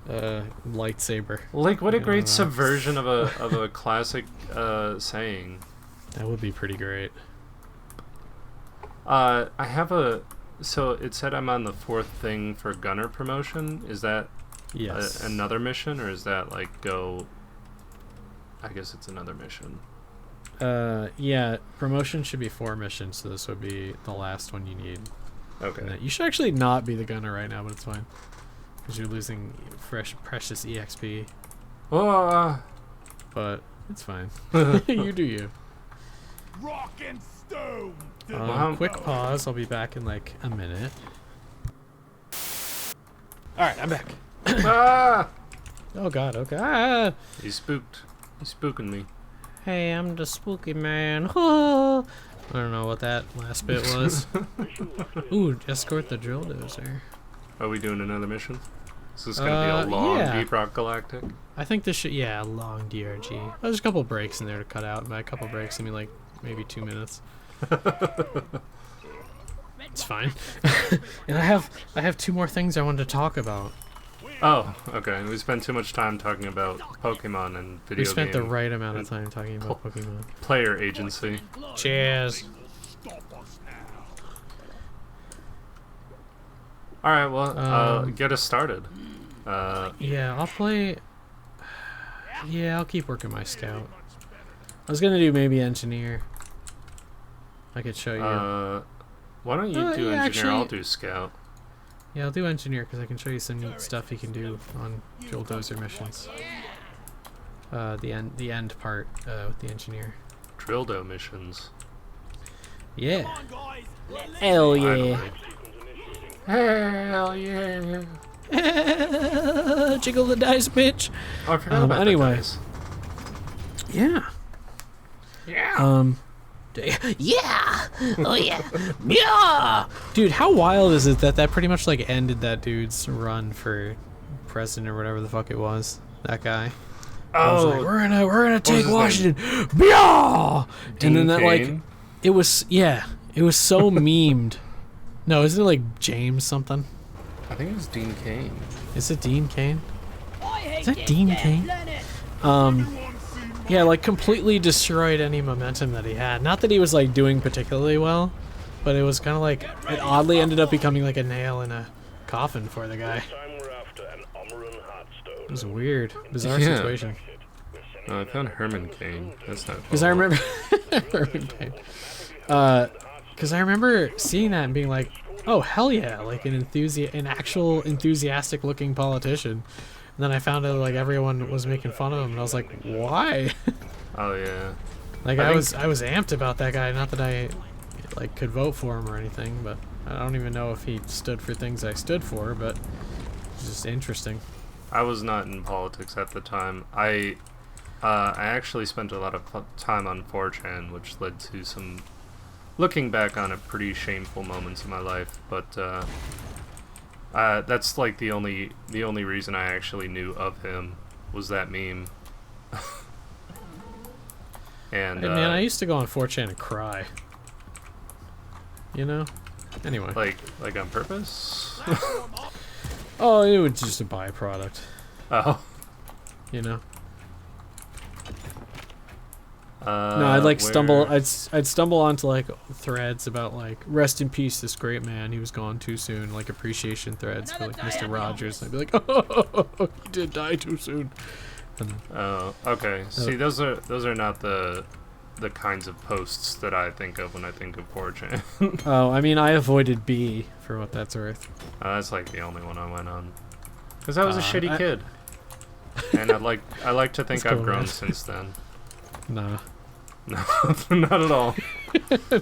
lightsaber. Like, what a Yeah, great no. subversion of a classic saying. That would be pretty great. I have a. So it said I'm on the 4th thing for gunner promotion. Is that Yes. another mission, or is that like go? I guess it's another mission. Yeah, promotion should be 4 missions, so this would be the last one you need. Okay. You should actually not be the gunner right now, but it's fine. Because you're losing precious EXP. Oh, But it's fine. You do you. rock and stone. Quick pause. I'll be back in like a minute. All right, I'm back. Ah! Oh God. Okay. Ah. He's spooked. He's spooking me. Hey, I'm the spooky man. I don't know what that last bit was. Ooh, escort the drill dozer. Are we doing another mission? Is this gonna be a long yeah. Deep Rock Galactic? I think this should, yeah, a long DRG. There's a couple breaks in there to cut out. By a couple breaks, I mean like maybe 2 minutes. It's fine. And I have 2 more things I wanted to talk about. Oh, okay. We spent too much time talking about Pokemon and video We spent the game right amount of time talking about Pokemon. player agency. Cheers. All right, well, get us started. Yeah, I'll play. Yeah, I'll keep working my scout. I was gonna do maybe engineer. I could show you. Why don't you do yeah, engineer? I'll actually- do scout. Yeah, I'll do engineer because I can show you some neat stuff you can do on drill dozer missions. The end part with the engineer. Drildo missions. Yeah. Hell yeah. Hell yeah! Jiggle the dice, bitch. Oh, I forgot about anyway. the dice. Yeah. Yeah. Yeah. Oh yeah. Yeah. Dude, how wild is it that pretty much like ended that dude's run for president or whatever the fuck it was? That guy. I was like, we're gonna take his Washington. Yeah. And then that like Kane? it was so memed. No, isn't it like James something? I think it was Dean Kane. Is it Dean Kane? Is that Dean Kane? Yeah, like completely destroyed any momentum that he had. Not that he was like doing particularly well, but it was kind of like it oddly ended up becoming like a nail in a coffin for the guy. It was a weird, bizarre Yeah. situation. Oh, I found Herman Kane. That's not cool. Because I remember, because I remember seeing that and being like, "Oh hell yeah!" Like an actual enthusiastic-looking politician. And then I found out like everyone was making fun of him, and I was like, "Why?" Oh yeah. Like I I think- was amped about that guy. Not that I like could vote for him or anything, but I don't even know if he stood for things I stood for. But it's just interesting. I was not in politics at the time. I actually spent a lot of time on 4chan, which led to some, looking back on it, pretty shameful moments in my life. But that's like the only reason I actually knew of him was that meme. And Hey, man, I used to go on 4chan and cry. You know? Anyway. like on purpose. Oh, it was just a byproduct. Oh. You know? No, I'd like stumble. I'd stumble onto like threads about like rest in peace, this great man. He was gone too soon. Like appreciation threads for like Mr. Rogers. And I'd be like, oh, he did die too soon. And, Oh, okay. See, those are not the kinds of posts that I think of when I think of 4chan. oh, I mean, I avoided B for what that's worth. That's like the only one I went on. Because I was a shitty I- kid. And I like to think That's I've cool, grown man. since then. Nah, No, not at all.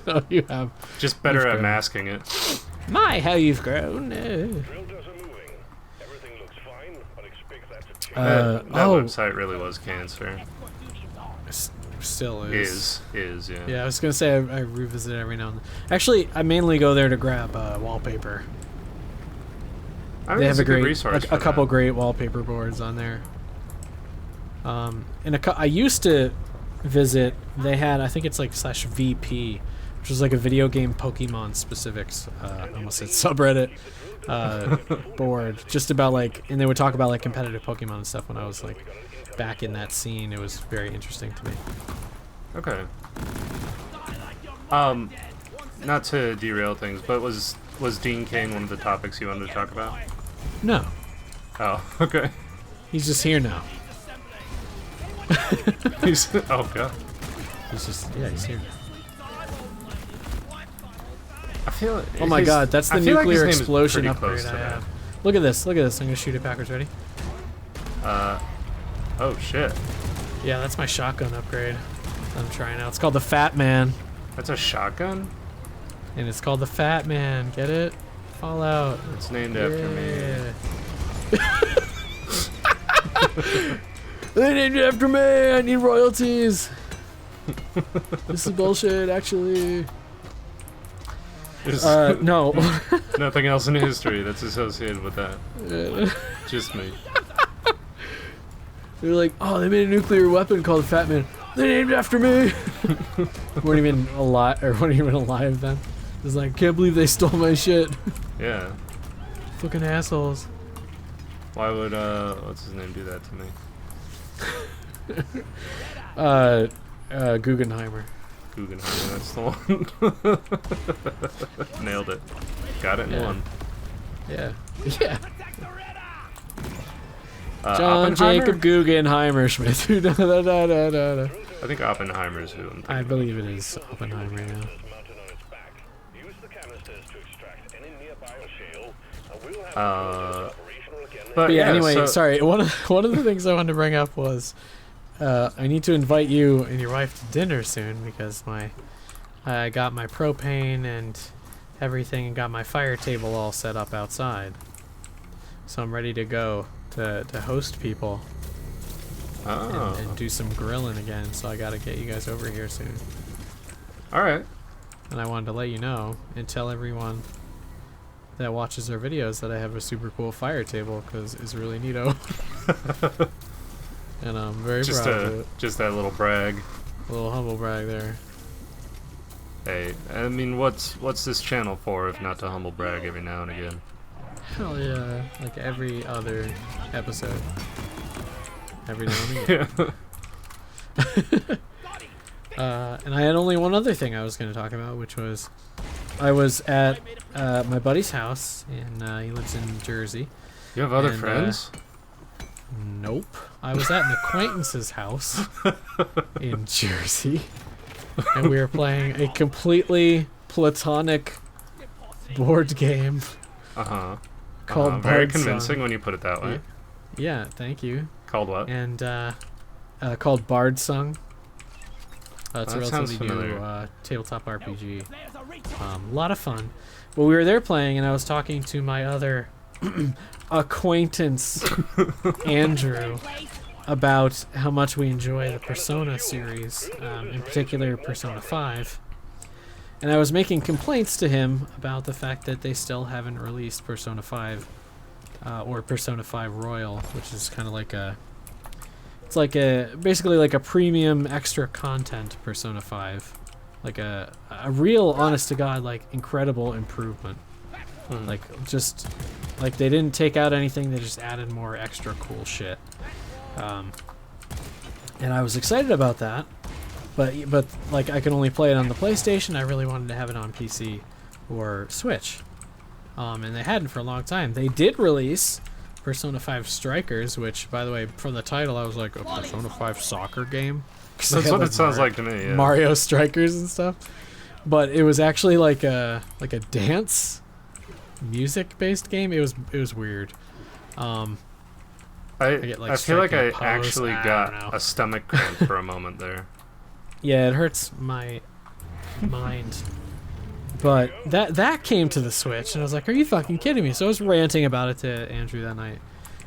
no, you have. Just better You've at grown. masking it. My, how you've grown. That Oh, website really was cancer. still is. Is, yeah. Yeah, I was gonna say I revisit it every now and then. Actually, I mainly go there to grab wallpaper. I mean, They it's have a good great, resource for a couple that. great wallpaper boards on there. And I used to visit. They had, I think it's like /VP, which was like a video game Pokemon specifics. I almost said subreddit board, just about like, and they would talk about like competitive Pokemon and stuff. When I was like back in that scene, it was very interesting to me. Okay. Not to derail things, but was Dean Kane one of the topics you wanted to talk about? No, Oh, okay. he's just here now. Oh god. He's just, yeah, he's here now. I feel. Oh my god, that's the I feel like his nuclear name is explosion pretty close upgrade I to that. have. Look at this, look at this. I'm gonna shoot it backwards. Ready? Oh shit. Yeah, that's my shotgun upgrade. I'm trying out. It's called the Fat Man, That's a shotgun? and it's called the Fat Man. Get it? Fallout. It's named after me. They named it after me. I need royalties. This is bullshit, actually. There's No. nothing else in history that's associated with that. Just me. They're like, oh, they made a nuclear weapon called the Fat Man. They named it after me. weren't even alive then. It's like, can't believe they stole my shit. Yeah. Fucking assholes. Why would what's his name do that to me? Guggenheimer. Guggenheim, that's the one. Nailed it. Got it in Yeah. one. Yeah. Yeah. Oppenheimer? John Jacob Guggenheimer Schmidt. Da, da, da, da, da. I think Oppenheimer is who I'm thinking I of. believe it is Oppenheimer now. But But yeah, anyway, so, sorry. One of the things I wanted to bring up was I need to invite you and your wife to dinner soon because I got my propane and everything and got my fire table all set up outside. So I'm ready to go to host people and do some grilling again. So I got to get you guys over here soon. all right. And I wanted to let you know and tell everyone that watches our videos that I have a super cool fire table because it's really neato. And I'm very proud of it. Just that little brag. A little humble brag there. Hey, I mean, what's this channel for if not to humble brag every now and again? Hell yeah. Like every other episode. Every now and again. Yeah. And I had only one other thing I was going to talk about, which was I was at my buddy's house, and he lives in Jersey. You have other And, friends? Nope. I was at an acquaintance's house in Jersey, and we were playing a completely platonic board game Uh-huh. called Very Bard Song. convincing when you put it that way. Yeah, thank you. Called what? And called Bard Song. It's a That sounds relatively new familiar. tabletop RPG. A lot of fun. But we were there playing, and I was talking to my other acquaintance, Andrew, about how much we enjoy the Persona series, in particular Persona 5. And I was making complaints to him about the fact that they still haven't released Persona 5, or Persona 5 Royal, which is kind of like a... It's like basically like a premium extra content Persona 5. Like a real, honest to God, like incredible improvement. Like just, like they didn't take out anything, they just added more extra cool shit. And I was excited about that, but like I can only play it on the PlayStation. I really wanted to have it on PC or Switch. And they hadn't for a long time. They did release Persona 5 Strikers, which, by the way, from the title, I was like, a Persona 5 soccer game? That's what it sounds like to me, yeah. Mario Strikers and stuff. But it was actually like a dance, music-based game. It was weird. I get, like, feel like I striking pose. actually I don't got know. a stomach cramp for a moment there. Yeah, it hurts my mind. But that came to the Switch, and I was like, are you fucking kidding me? So I was ranting about it to Andrew that night.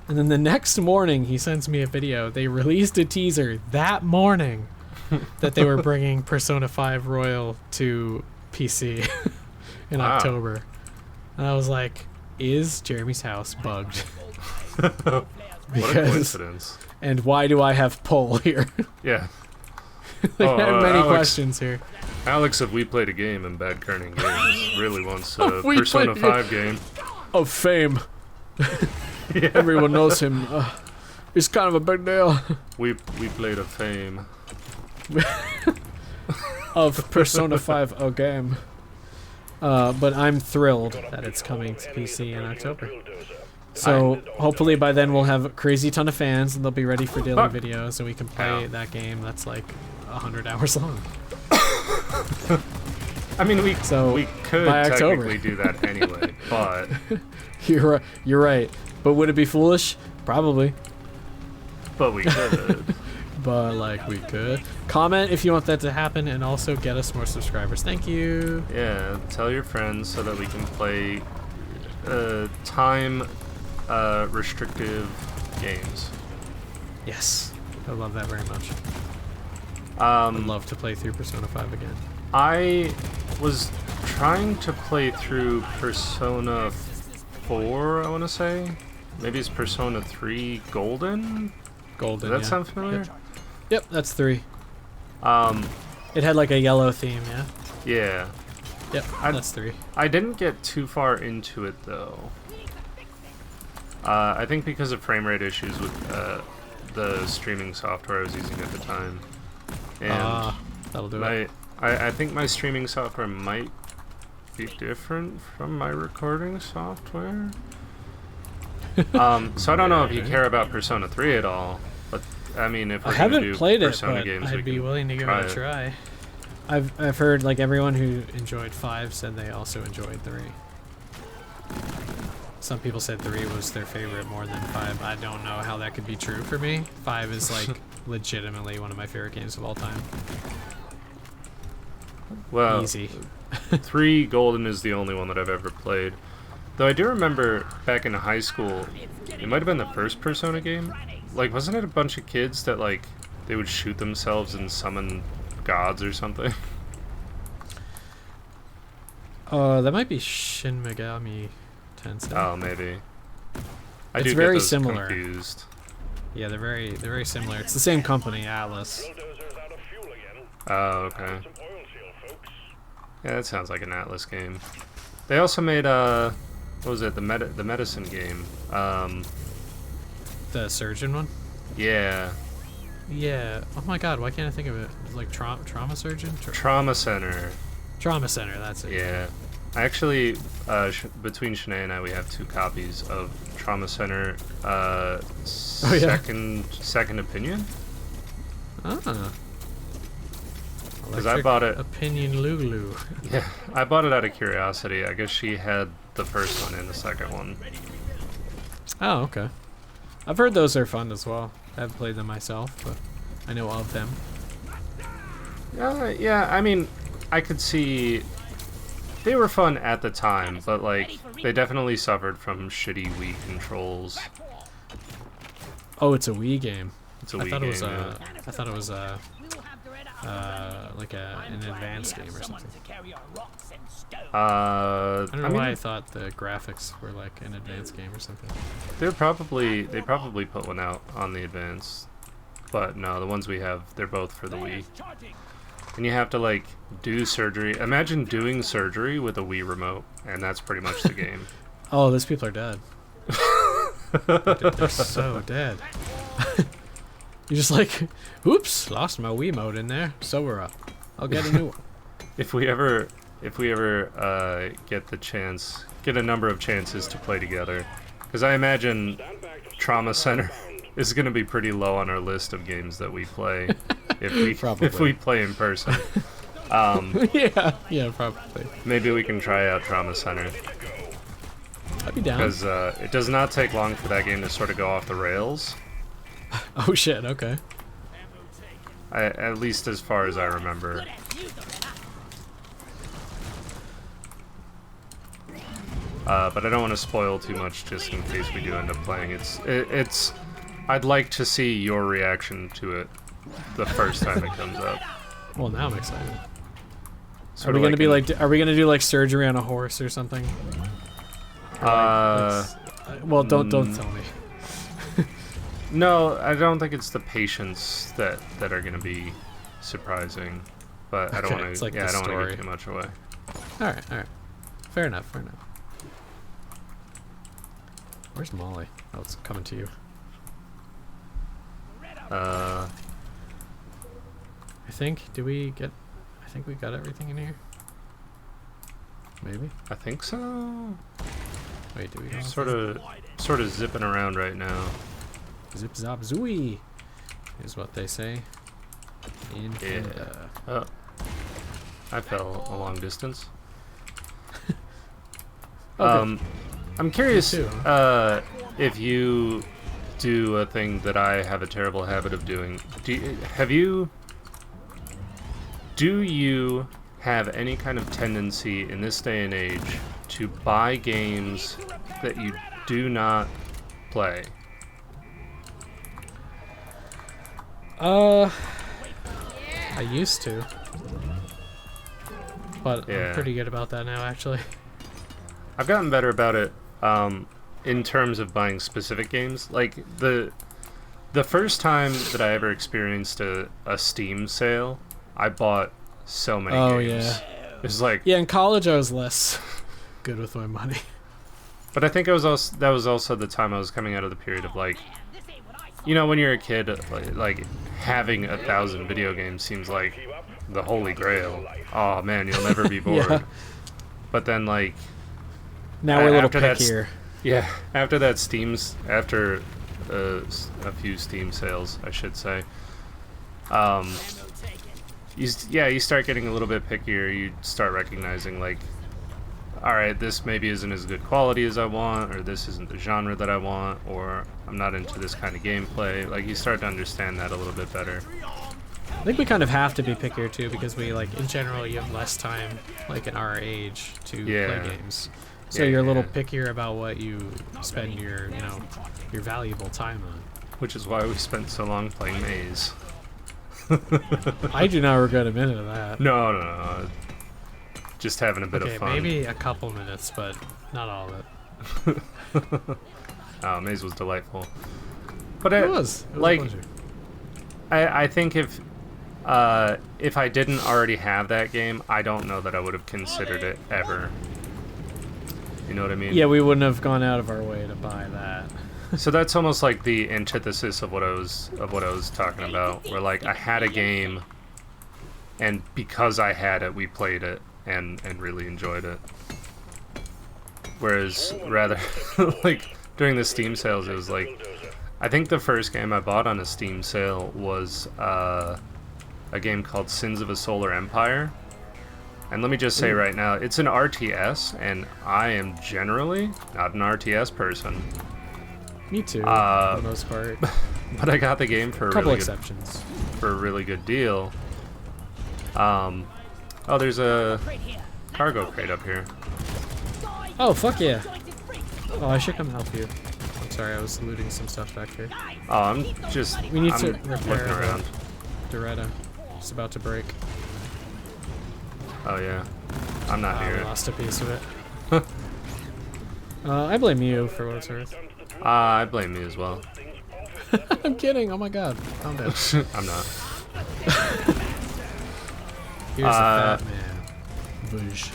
And then the next morning, he sends me a video. They released a teaser that morning that they were bringing Persona 5 Royal to PC in Wow. October. And I was like, is Jeremy's house bugged? What a coincidence. And why do I have poll here? Yeah. I have many Alex, questions here. Alex of We Played a Game and Bad Kerning Games really wants a We Persona Played a 5 game. Of fame. Yeah. Everyone knows him. He's kind of a big deal. We played a fame. Of Persona 5 a game. But I'm thrilled that it's coming to PC in October. So hopefully by then we'll have a crazy ton of fans and they'll be ready for daily videos and we can play that game that's like 100 hours long. I mean, we could by October. technically do that anyway, but You're right. But would it be foolish? Probably. we could. but like we could. Comment if you want that to happen, and also get us more subscribers. Thank you. Yeah, tell your friends so that we can play time restrictive games. Yes, I love that very much. I'd I'd love to play through Persona 5 again. I was trying to play through Persona 4, I want to say. Maybe it's Persona 3 Golden? Golden, Does that yeah. sound familiar? Yep, that's 3. Um, It had like a yellow theme, yeah? yeah. Yep, that's 3. I didn't get too far into it, though. I think because of frame rate issues with the streaming software I was using at the time. And that'll do it. I think my streaming software might be different from my recording software. So I don't know if you care about Persona 3 at all, but I mean, if we're I gonna haven't do played it, Persona but games, we I'd be can willing to give it a try. I've heard like everyone who enjoyed 5 said they also enjoyed 3. Some people said 3 was their favorite more than 5. I don't know how that could be true for me. 5 is like legitimately one of my favorite games of all time. Well, Easy. 3 Golden is the only one that I've ever played. Though I do remember back in high school, it might have been the first Persona game. Like, wasn't it a bunch of kids that, like, they would shoot themselves and summon gods or something? That might be Shin Megami Tensei. Oh, maybe. I It's do very get those similar. confused. Yeah, they're very similar. It's the same company, Atlas. Oh, okay. Yeah, that sounds like an Atlas game. They also made what was it? The medicine game. The surgeon one? Yeah, Yeah. Oh my god, why can't I think of it? It's like trauma surgeon? Trauma Center. Trauma center, that's it. Yeah, I actually between Shanae and I, we have 2 copies of Trauma Center. Second opinion. Ah. Because I bought it. Opinion Lulu. Yeah, I bought it out of curiosity. I guess she had the first one and the second one. Oh, okay. I've heard those are fun as well. I haven't played them myself, but I know of them. Yeah, I mean, I could see they were fun at the time, but like they definitely suffered from shitty Wii controls. Oh, it's a Wii game. It's a Wii game. Yeah. I thought it was like an advanced game or something. I don't know why I thought the graphics were like an advanced game or something. They probably put one out on the advance, but no, the ones we have, they're both for the Wii. And you have to like do surgery. Imagine doing surgery with a Wii remote, and that's pretty much the game. Oh, those people are dead. They're so dead. You're just like, oops, lost my Wiimote in there. Sewer up. I'll get a new one. If we ever get a number of chances to play together, because I imagine Trauma Center is going to be pretty low on our list of games that we play if we play in person. Yeah, probably. Maybe we can try out Trauma Center. I'd be down. Because it does not take long for that game to sort of go off the rails. Oh shit, okay. At least as far as I remember. But I don't want to spoil too much just in case we do end up playing. It's I'd like to see your reaction to it the first time it comes up. Well, now I'm excited. Sort Are we of gonna be an- like? Are we gonna do like surgery on a horse or something? Or well, don't tell me. No, I don't think it's the patients that are going to be surprising, but I don't Okay, want it's to. like Yeah, the I don't want to story. give too much away. All right. Fair enough. Where's Molly? Oh, it's coming to you. I think we got everything in here. Maybe. I think so. Wait, do we? Sort of zipping around right now. Zip zop zooey is what they say in Canada. Oh, I fell a long distance. Okay. I'm curious Me too. if you do a thing that I have a terrible habit of doing. Do you have any kind of tendency in this day and age to buy games that you do not play? I used to. But Yeah. I'm pretty good about that now, actually. I've gotten better about it in terms of buying specific games. Like, the first time that I ever experienced a Steam sale, I bought so many games. Yeah. It's like... Yeah, in college I was less good with my money. But I think that was also the time I was coming out of the period of, like... You know, when you're a kid, like having 1,000 video games seems like the holy grail. Oh, man, you'll never be bored. Yeah. But then, like... Now we're a little after that pickier. Yeah, after that after a few Steam sales, I should say, you start getting a little bit pickier. You start recognizing, like, all right, this maybe isn't as good quality as I want, or this isn't the genre that I want, or I'm not into this kind of gameplay. Like, you start to understand that a little bit better. I think we kind of have to be pickier too, because we, like, in general, you have less time, like, in our age to play games. So you're a little pickier about what you spend your, your valuable time on. Which is why we spent so long playing Maze. I do not regret a minute of that. No. Just having a bit of fun. Maybe a couple minutes, but not all of it. Oh, Maze was delightful. But It was like, a pleasure. I think if I didn't already have that game, I don't know that I would have considered it ever. You know what I mean? Yeah, we wouldn't have gone out of our way to buy that. So that's almost like the antithesis of what I was talking about. Where, like, I had a game, and because I had it, we played it and really enjoyed it. Whereas, rather, like, during the Steam sales, it was like, I think the first game I bought on a Steam sale was a game called Sins of a Solar Empire. And let me just say right now, it's an RTS, and I am generally not an RTS person. Me too, for the most part. But I got the game for Couple exceptions. For a really good deal. Oh, there's a cargo crate up here. Oh, fuck yeah. Oh, I should come help you. I'm sorry, I was looting some stuff back here. Oh, I'm We need to looking repair around. Doretta. It's about to break. Oh yeah, I'm not We here. lost a piece of it. I blame you for what it's worth. I blame me as well. I'm kidding. Oh my god. Calm down. I'm not. Here's the fat man. Boosh.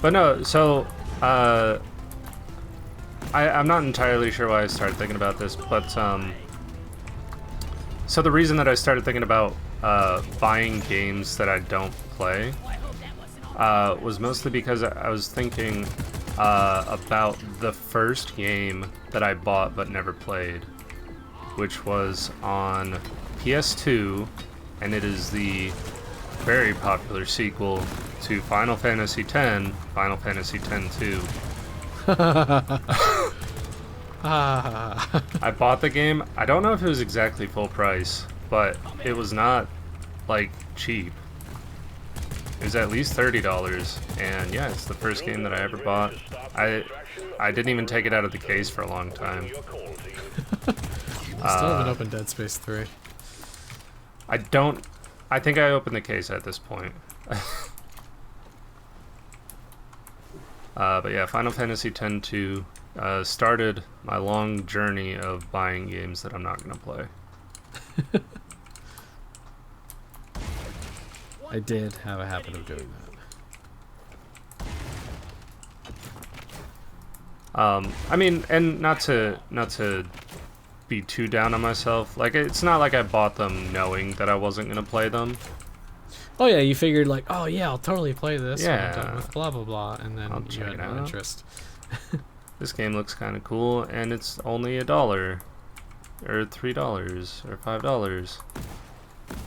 But no, so I'm not entirely sure why I started thinking about this, but so the reason that I started thinking about buying games that I don't play was mostly because I was thinking about the first game that I bought but never played, which was on PS2, and it is the very popular sequel to Final Fantasy X, Final Fantasy X-2. I bought the game. I don't know if it was exactly full price, but it was not, like, cheap. It was at least $30, and yeah, it's the first game that I ever bought. I didn't even take it out of the case for a long time. I still haven't opened Dead Space 3. I think I opened the case at this point. But yeah, Final Fantasy X-2 started my long journey of buying games that I'm not going to play. I did have a habit of doing that. I mean, and not to be too down on myself. Like, it's not like I bought them knowing that I wasn't going to play them. Oh yeah, you figured like, oh yeah, I'll totally play this when I'm Yeah. done with blah blah blah, and then I'll you check had it no out. interest. This game looks kind of cool, and it's only $1, or $3, or $5.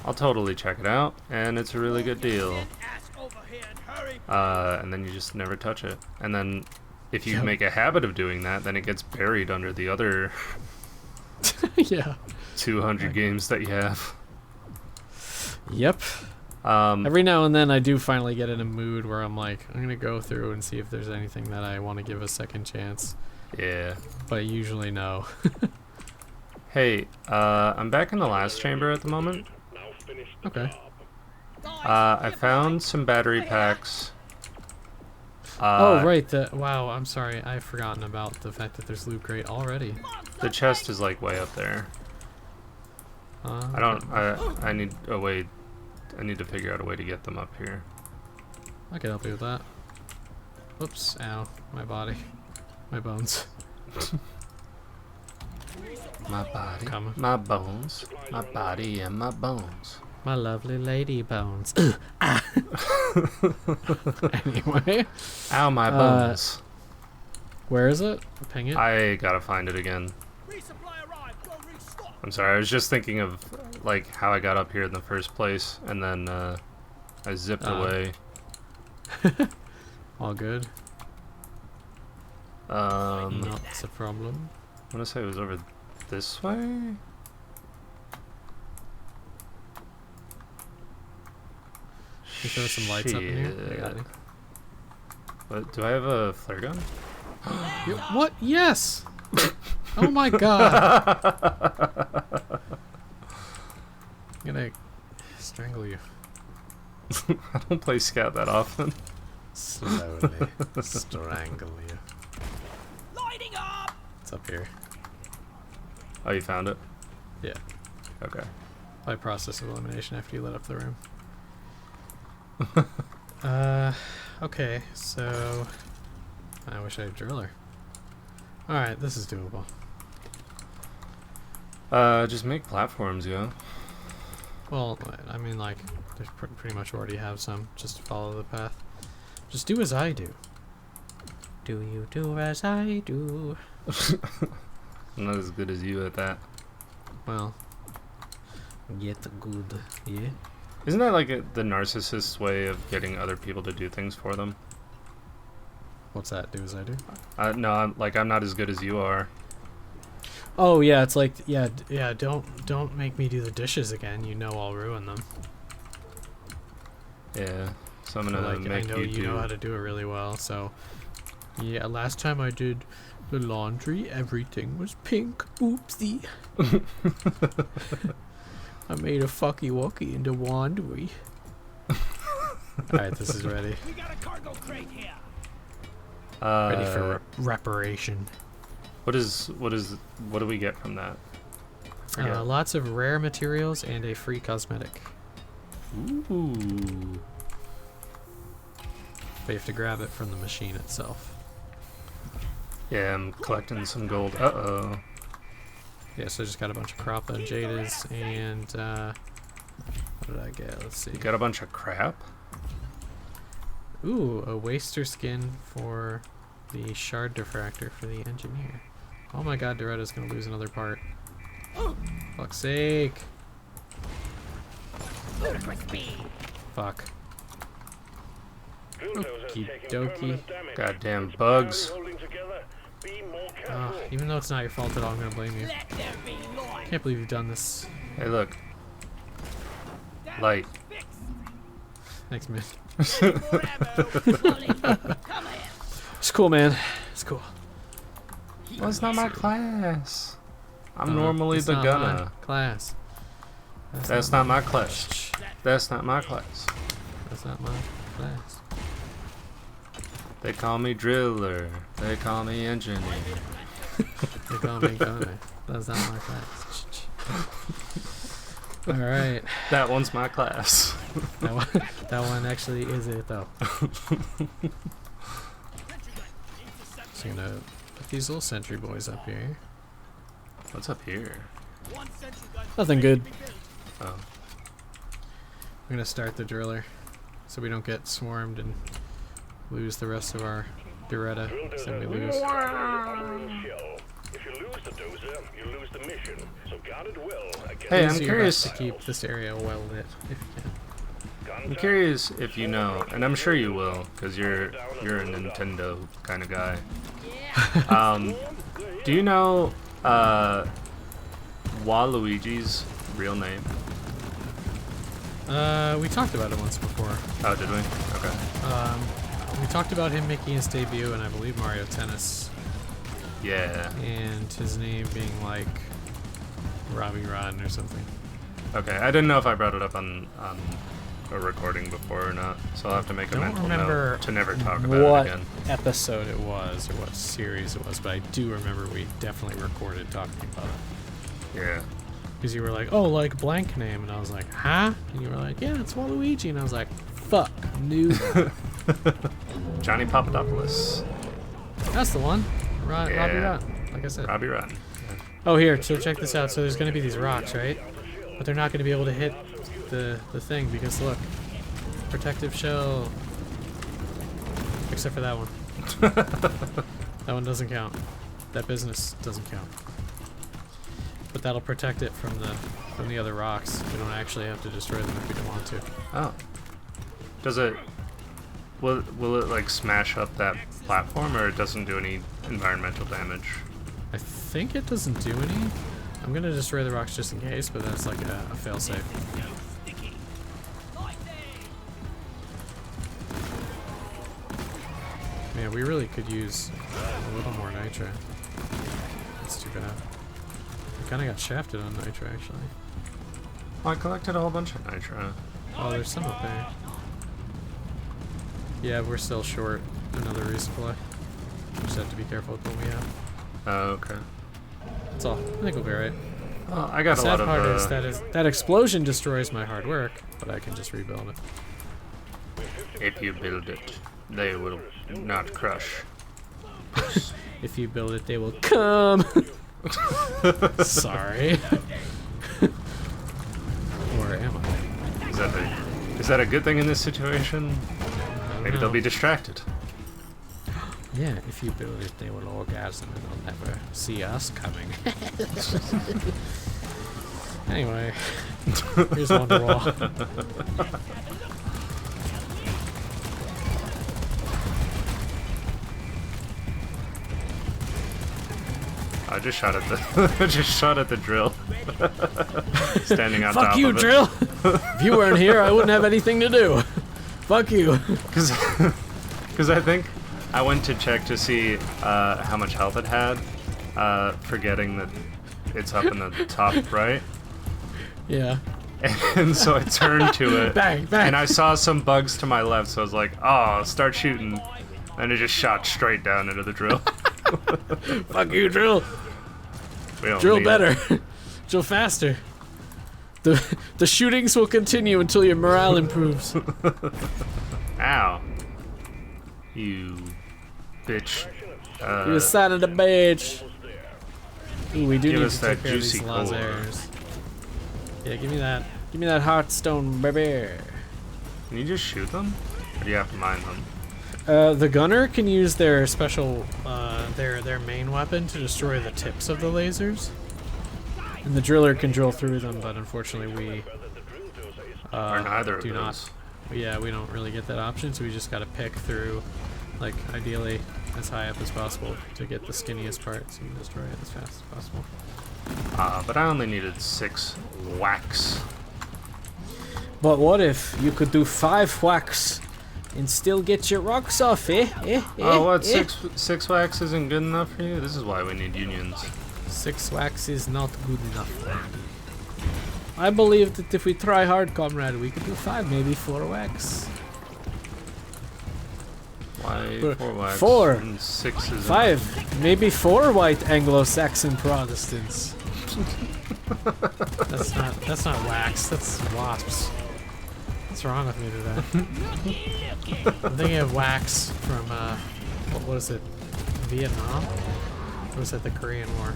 I'll totally check it out, and it's a really good deal. And then you just never touch it. And then if you Yep. make a habit of doing that, then it gets buried under the other Yeah. 200 games that you have. Yep. Every now and then I do finally get in a mood where I'm like, I'm gonna go through and see if there's anything that I want to give a second chance. Yeah. But usually no. Hey, I'm back in the last chamber at the moment. Okay. I found some battery packs. Oh, right. Wow, I'm sorry. I've forgotten about the fact that there's loot crate already. The chest is like way up there. I need a way. I need to figure out a way to get them up here. I can help you with that. Oops, ow. My body. My bones. My body, Coming. my bones, my body and my bones. My lovely lady bones. Anyway. Ow, my bones. Where is it? Ping it. I gotta find it again. I'm sorry, I was just thinking of like how I got up here in the first place, and then I zipped away. All good. Not a problem. I want to say it was over this way. Can you throw some lights up in here? I got it. But do I have a flare gun? What? Yes! Oh my god! I'm gonna strangle you. I don't play scout that often. Slowly strangle you. Lighting up! It's up here. Oh, you found it? Yeah. Okay. By process of elimination after you lit up the room. Okay, so I wish I had a driller. Alright, this is doable. Just make platforms, yeah. Well, I mean, like, there's pretty much already have some. Just follow the path. Just do as I do. Do you do as I do? I'm not as good as you at that. Well, get good, yeah? Isn't that like the narcissist's way of getting other people to do things for them? What's that? Do as I do? No, I'm not as good as you are. Oh yeah, it's like yeah. Don't make me do the dishes again. You know I'll ruin them. Yeah. So I'm gonna Like make I know you know how to do it really well. So yeah, last time I did the laundry, everything was pink. Oopsie. I made a fucky wucky into wandery. Alright, this is ready. We got a cargo crate here. Ready for reparation. What do we get from that? Forget. Lots of rare materials and a free cosmetic. Ooh. But you have to grab it from the machine itself. Yeah, I'm collecting some gold. Uh-oh. Yeah, so I just got a bunch of Crappa and Jadis and what did I get? Let's see. You got a bunch of crap? Ooh, a waster skin for the shard diffractor for the engineer. Oh my god, Doretta's gonna lose another part. Fuck's sake. Fuck. Okie dokie. Goddamn bugs. Even though it's not your fault at all, I'm gonna blame you. Can't believe you've done this. Hey, look. Light. Thanks, man. It's cool, man. It's cool. Well, it's not my class. I'm normally It's the not gunner. my class. That's not my class. That's not my class. That's not my class. They call me driller. They call me engineer. They call me gunner. That's not my class. Alright. That one's my class. That one actually is it, though. So I'm gonna put these little sentry boys up here. What's up here? Nothing good. Oh. I'm gonna start the driller so we don't get swarmed and lose the rest of our Doretta. So we lose. If you lose the dozer, you lose the mission. So guard it well against Hey, I'm Do your curious. best to keep this area well lit if you can. I'm curious if you know, and I'm sure you will, because you're a Nintendo kind of guy. Do you know Waluigi's real name? We talked about it once before. Oh, did we? Okay. We talked about him making his debut in, I believe, Mario Tennis. Yeah. And his name being like Robbie Rodden or something. Okay, I didn't know if I brought it up on a recording before or not, so I'll have to make a mental note to never talk about it again. What episode it was or what series it was, but I do remember we definitely recorded talking about it. Yeah. Because you were like, oh, like blank name, and I was like, huh? And you were like, yeah, it's Waluigi, and I was like, fuck, knew that. Johnny Papadopoulos. That's the one. Robbie Yeah. Rodden, like I said. Robbie Rodden. Oh, here, so check this out. So there's going to be these rocks, right? But they're not going to be able to hit the thing because, look, protective shell. Except for that one. That one doesn't count. That business doesn't count. But that'll protect it from the other rocks. We don't actually have to destroy them if we don't want to. Oh. Does it... Will it, like, smash up that platform, or it doesn't do any environmental damage? I think it doesn't do any. I'm going to destroy the rocks just in case, but that's like a failsafe. Man, we really could use a little more nitro. That's too bad. I kind of got shafted on nitro, actually. Oh, I collected a whole bunch of nitro. Oh, there's some up there. Yeah, we're still short another resupply. Just have to be careful with what we have. Oh, okay. That's all. I think we'll be alright. Well, I got The a lot sad part of... is that explosion destroys my hard work, but I can just rebuild it. If you build it, they will not crush. If you build it, they will come. Sorry. Or am I? Is that a good thing in this situation? Maybe they'll be know. distracted. Yeah, if you build it, they will orgasm and they'll never see us coming. Anyway, here's Wonderwall. I just shot at the drill. Standing on top Fuck of you, it. drill! If you weren't here, I wouldn't have anything to do. Fuck you. Because I think I went to check to see how much health it had, forgetting that it's up in the top right. Yeah. And so I turned to it, Bang, bang. and I saw some bugs to my left, so I was like, oh, start shooting. And it just shot straight down into the drill. Fuck you, drill. We don't Drill need better. Drill faster. The shootings will continue until your morale improves. it. Ow. You bitch. You son of a bitch. Ooh, we do Give need us to that take care of these juicy core. lasers. Yeah, give me that. Give me that Hearthstone, baby. Can you just shoot them? Or do you have to mine them? The gunner can use their special, their main weapon to destroy the tips of the lasers. And the driller can drill through them, but unfortunately we Or neither of do those. not. Yeah, we don't really get that option, so we just gotta pick through, like, ideally as high up as possible to get the skinniest part, so you can destroy it as fast as possible. But I only needed 6 whacks. But what if you could do 5 whacks and still get your rocks off, eh? Oh, what? 6 whacks isn't good enough for you? This is why we need unions. 6 whacks is not good enough. I believe that if we try hard, comrade, we could do 5, maybe 4 whacks. Why 4 whacks? 4. And 6 is 5, maybe 4 white Anglo-Saxon Protestants. That's not wax, that's wasps. What's wrong with me today? I'm thinking of wax from, what is it? Vietnam? Or was it the Korean War?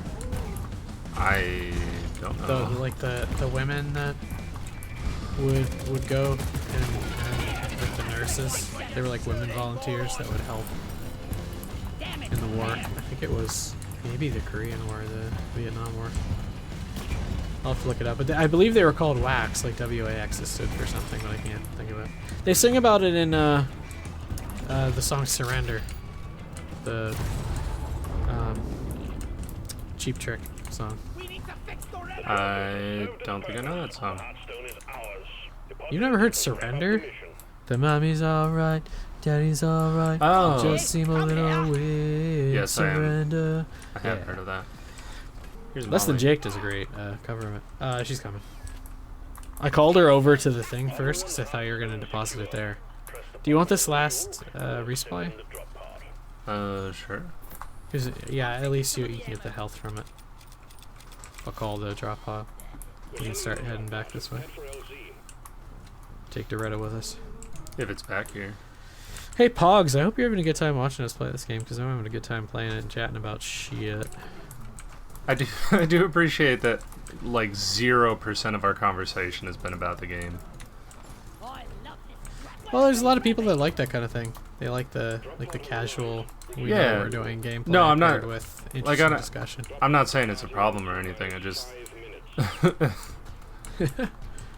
I don't know. The women that would go and like the nurses, they were like women volunteers that would help in the war. I think it was maybe the Korean War, the Vietnam War. I'll have to look it up. But I believe they were called WAACs, like WAAC stood for something, but I can't think of it. They sing about it in the song Surrender. The Cheap Trick song. We need to fix the red. I don't think I know that song. Stone is ours. You never heard Surrender? The mommy's alright, daddy's alright. Oh. Just seem a little weird. Yes, I am. Surrender. I have Yeah. heard of that. Here's Less Than Molly. Jake does a great cover of it. She's coming. I called her over to the thing first because I thought you were going to deposit it there. Do you want this last resupply? Sure. Because, yeah, at least you can get the health from it. I'll call the drop pod. We can start heading back this way. Take Doretta with us. If it's back here. Hey, Pogs, I hope you're having a good time watching us play this game because I'm having a good time playing it and chatting about shit. I do appreciate that like 0% of our conversation has been about the game. I love this. Well, there's a lot of people that like that kind of thing. They like the casual, we Yeah. know we're doing gameplay No, I'm not- paired with like, interesting I discussion. I'm not saying it's a problem or anything. I just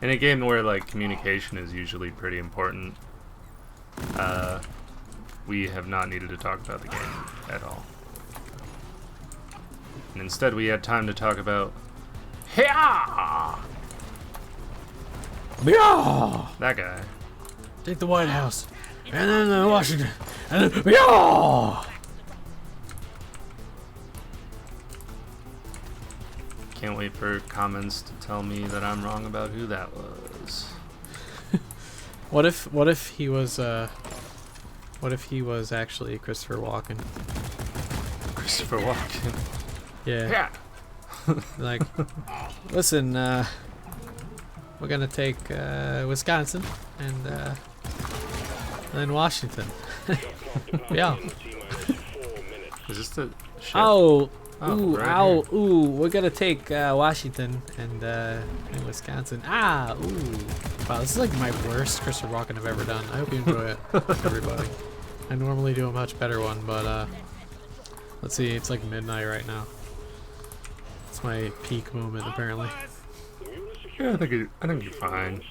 in a game where like communication is usually pretty important, we have not needed to talk about the game at all. And instead we had time to talk about Yeah! that guy. Take the White House, and then Washington, and then yeah! Can't wait for comments to tell me that I'm wrong about who that was. What if he was actually Christopher Walken? Christopher Walken. Yeah. Yeah. Like, listen, we're gonna take Wisconsin and then Washington. Yeah. Is this the ship? Oh, Oh, ooh, right ow, here. ooh. We're gonna take Washington and Wisconsin. Ah, ooh. Wow, this is like my worst Christopher Walken I've ever done. I hope you enjoy it, everybody. I normally do a much better one, but let's see. It's like midnight right now. It's my peak moment, apparently. Yeah, I think you're fine.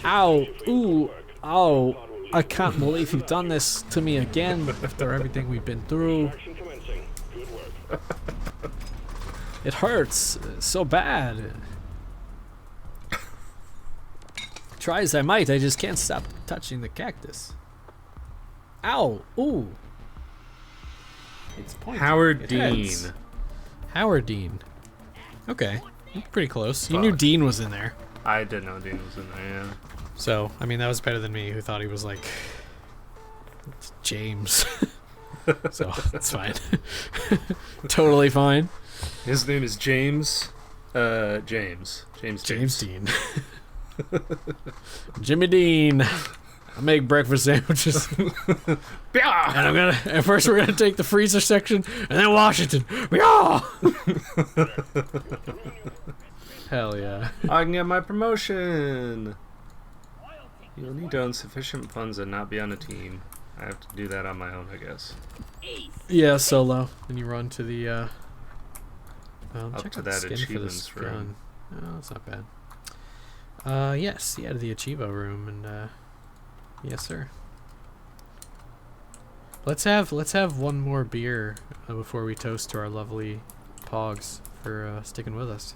Ow, ooh, ow. I can't believe you've done this to me again after everything we've been through. Action commencing. Good work. It hurts so bad. Try as I might, I just can't stop touching the cactus. Ow, ooh. It's pointy. Howard It Dean. hurts. Howard Dean. Okay, pretty close. You knew Fuck. Dean was in there. I didn't know Dean was in there, yeah. So, I mean, that was better than me, who thought he was like James. So, that's fine. Totally fine. His name is James. James Dean. Jimmy Dean. I make breakfast sandwiches. Yeah! And at first we're gonna take the freezer section and then Washington. Yeah! Hell yeah. I can get my promotion! You'll need to own sufficient funds and not be on a team. I have to do that on my own, I guess. Yeah, solo. Then you run to the well, Up check to out the that skin for this achievements room. gun. Oh, that's not bad. Yes, yeah, to the Achievo room, and yes, sir. Let's have one more beer before we toast to our lovely Pogs for sticking with us.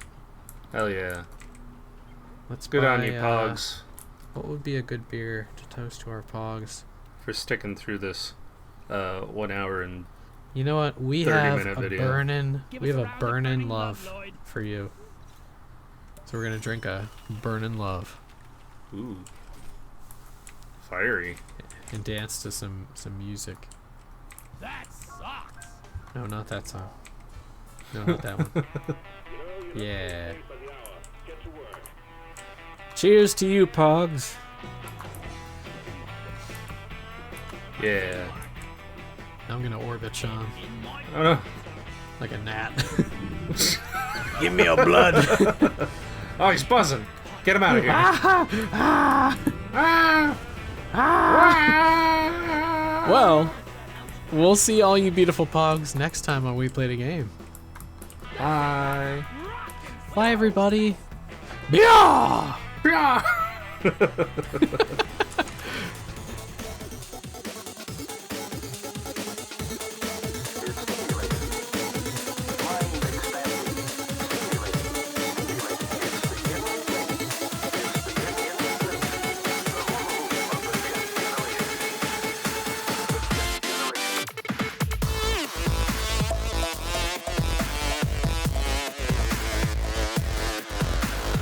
Hell yeah. Let's Good on you, buy, Pogs, What would be a good beer to toast to our Pogs? for sticking through this 1 hour and You know what? We 30-minute have a video. burnin'. Give We us have a a round of burnin' love Lloyd. for you. So we're gonna drink a burnin' love ooh, fiery. and dance to some music. That sucks. No, not that song. No, not that one. Yeah. Cheers to you, Pogs. Yeah. I'm gonna orbit Sean Oh no. like a gnat. Give me your blood. Oh, he's buzzing. Get him out of here. Well, we'll see all you beautiful Pogs next time on We Played a Game. Bye. Bye, everybody. Yeah! Yeah!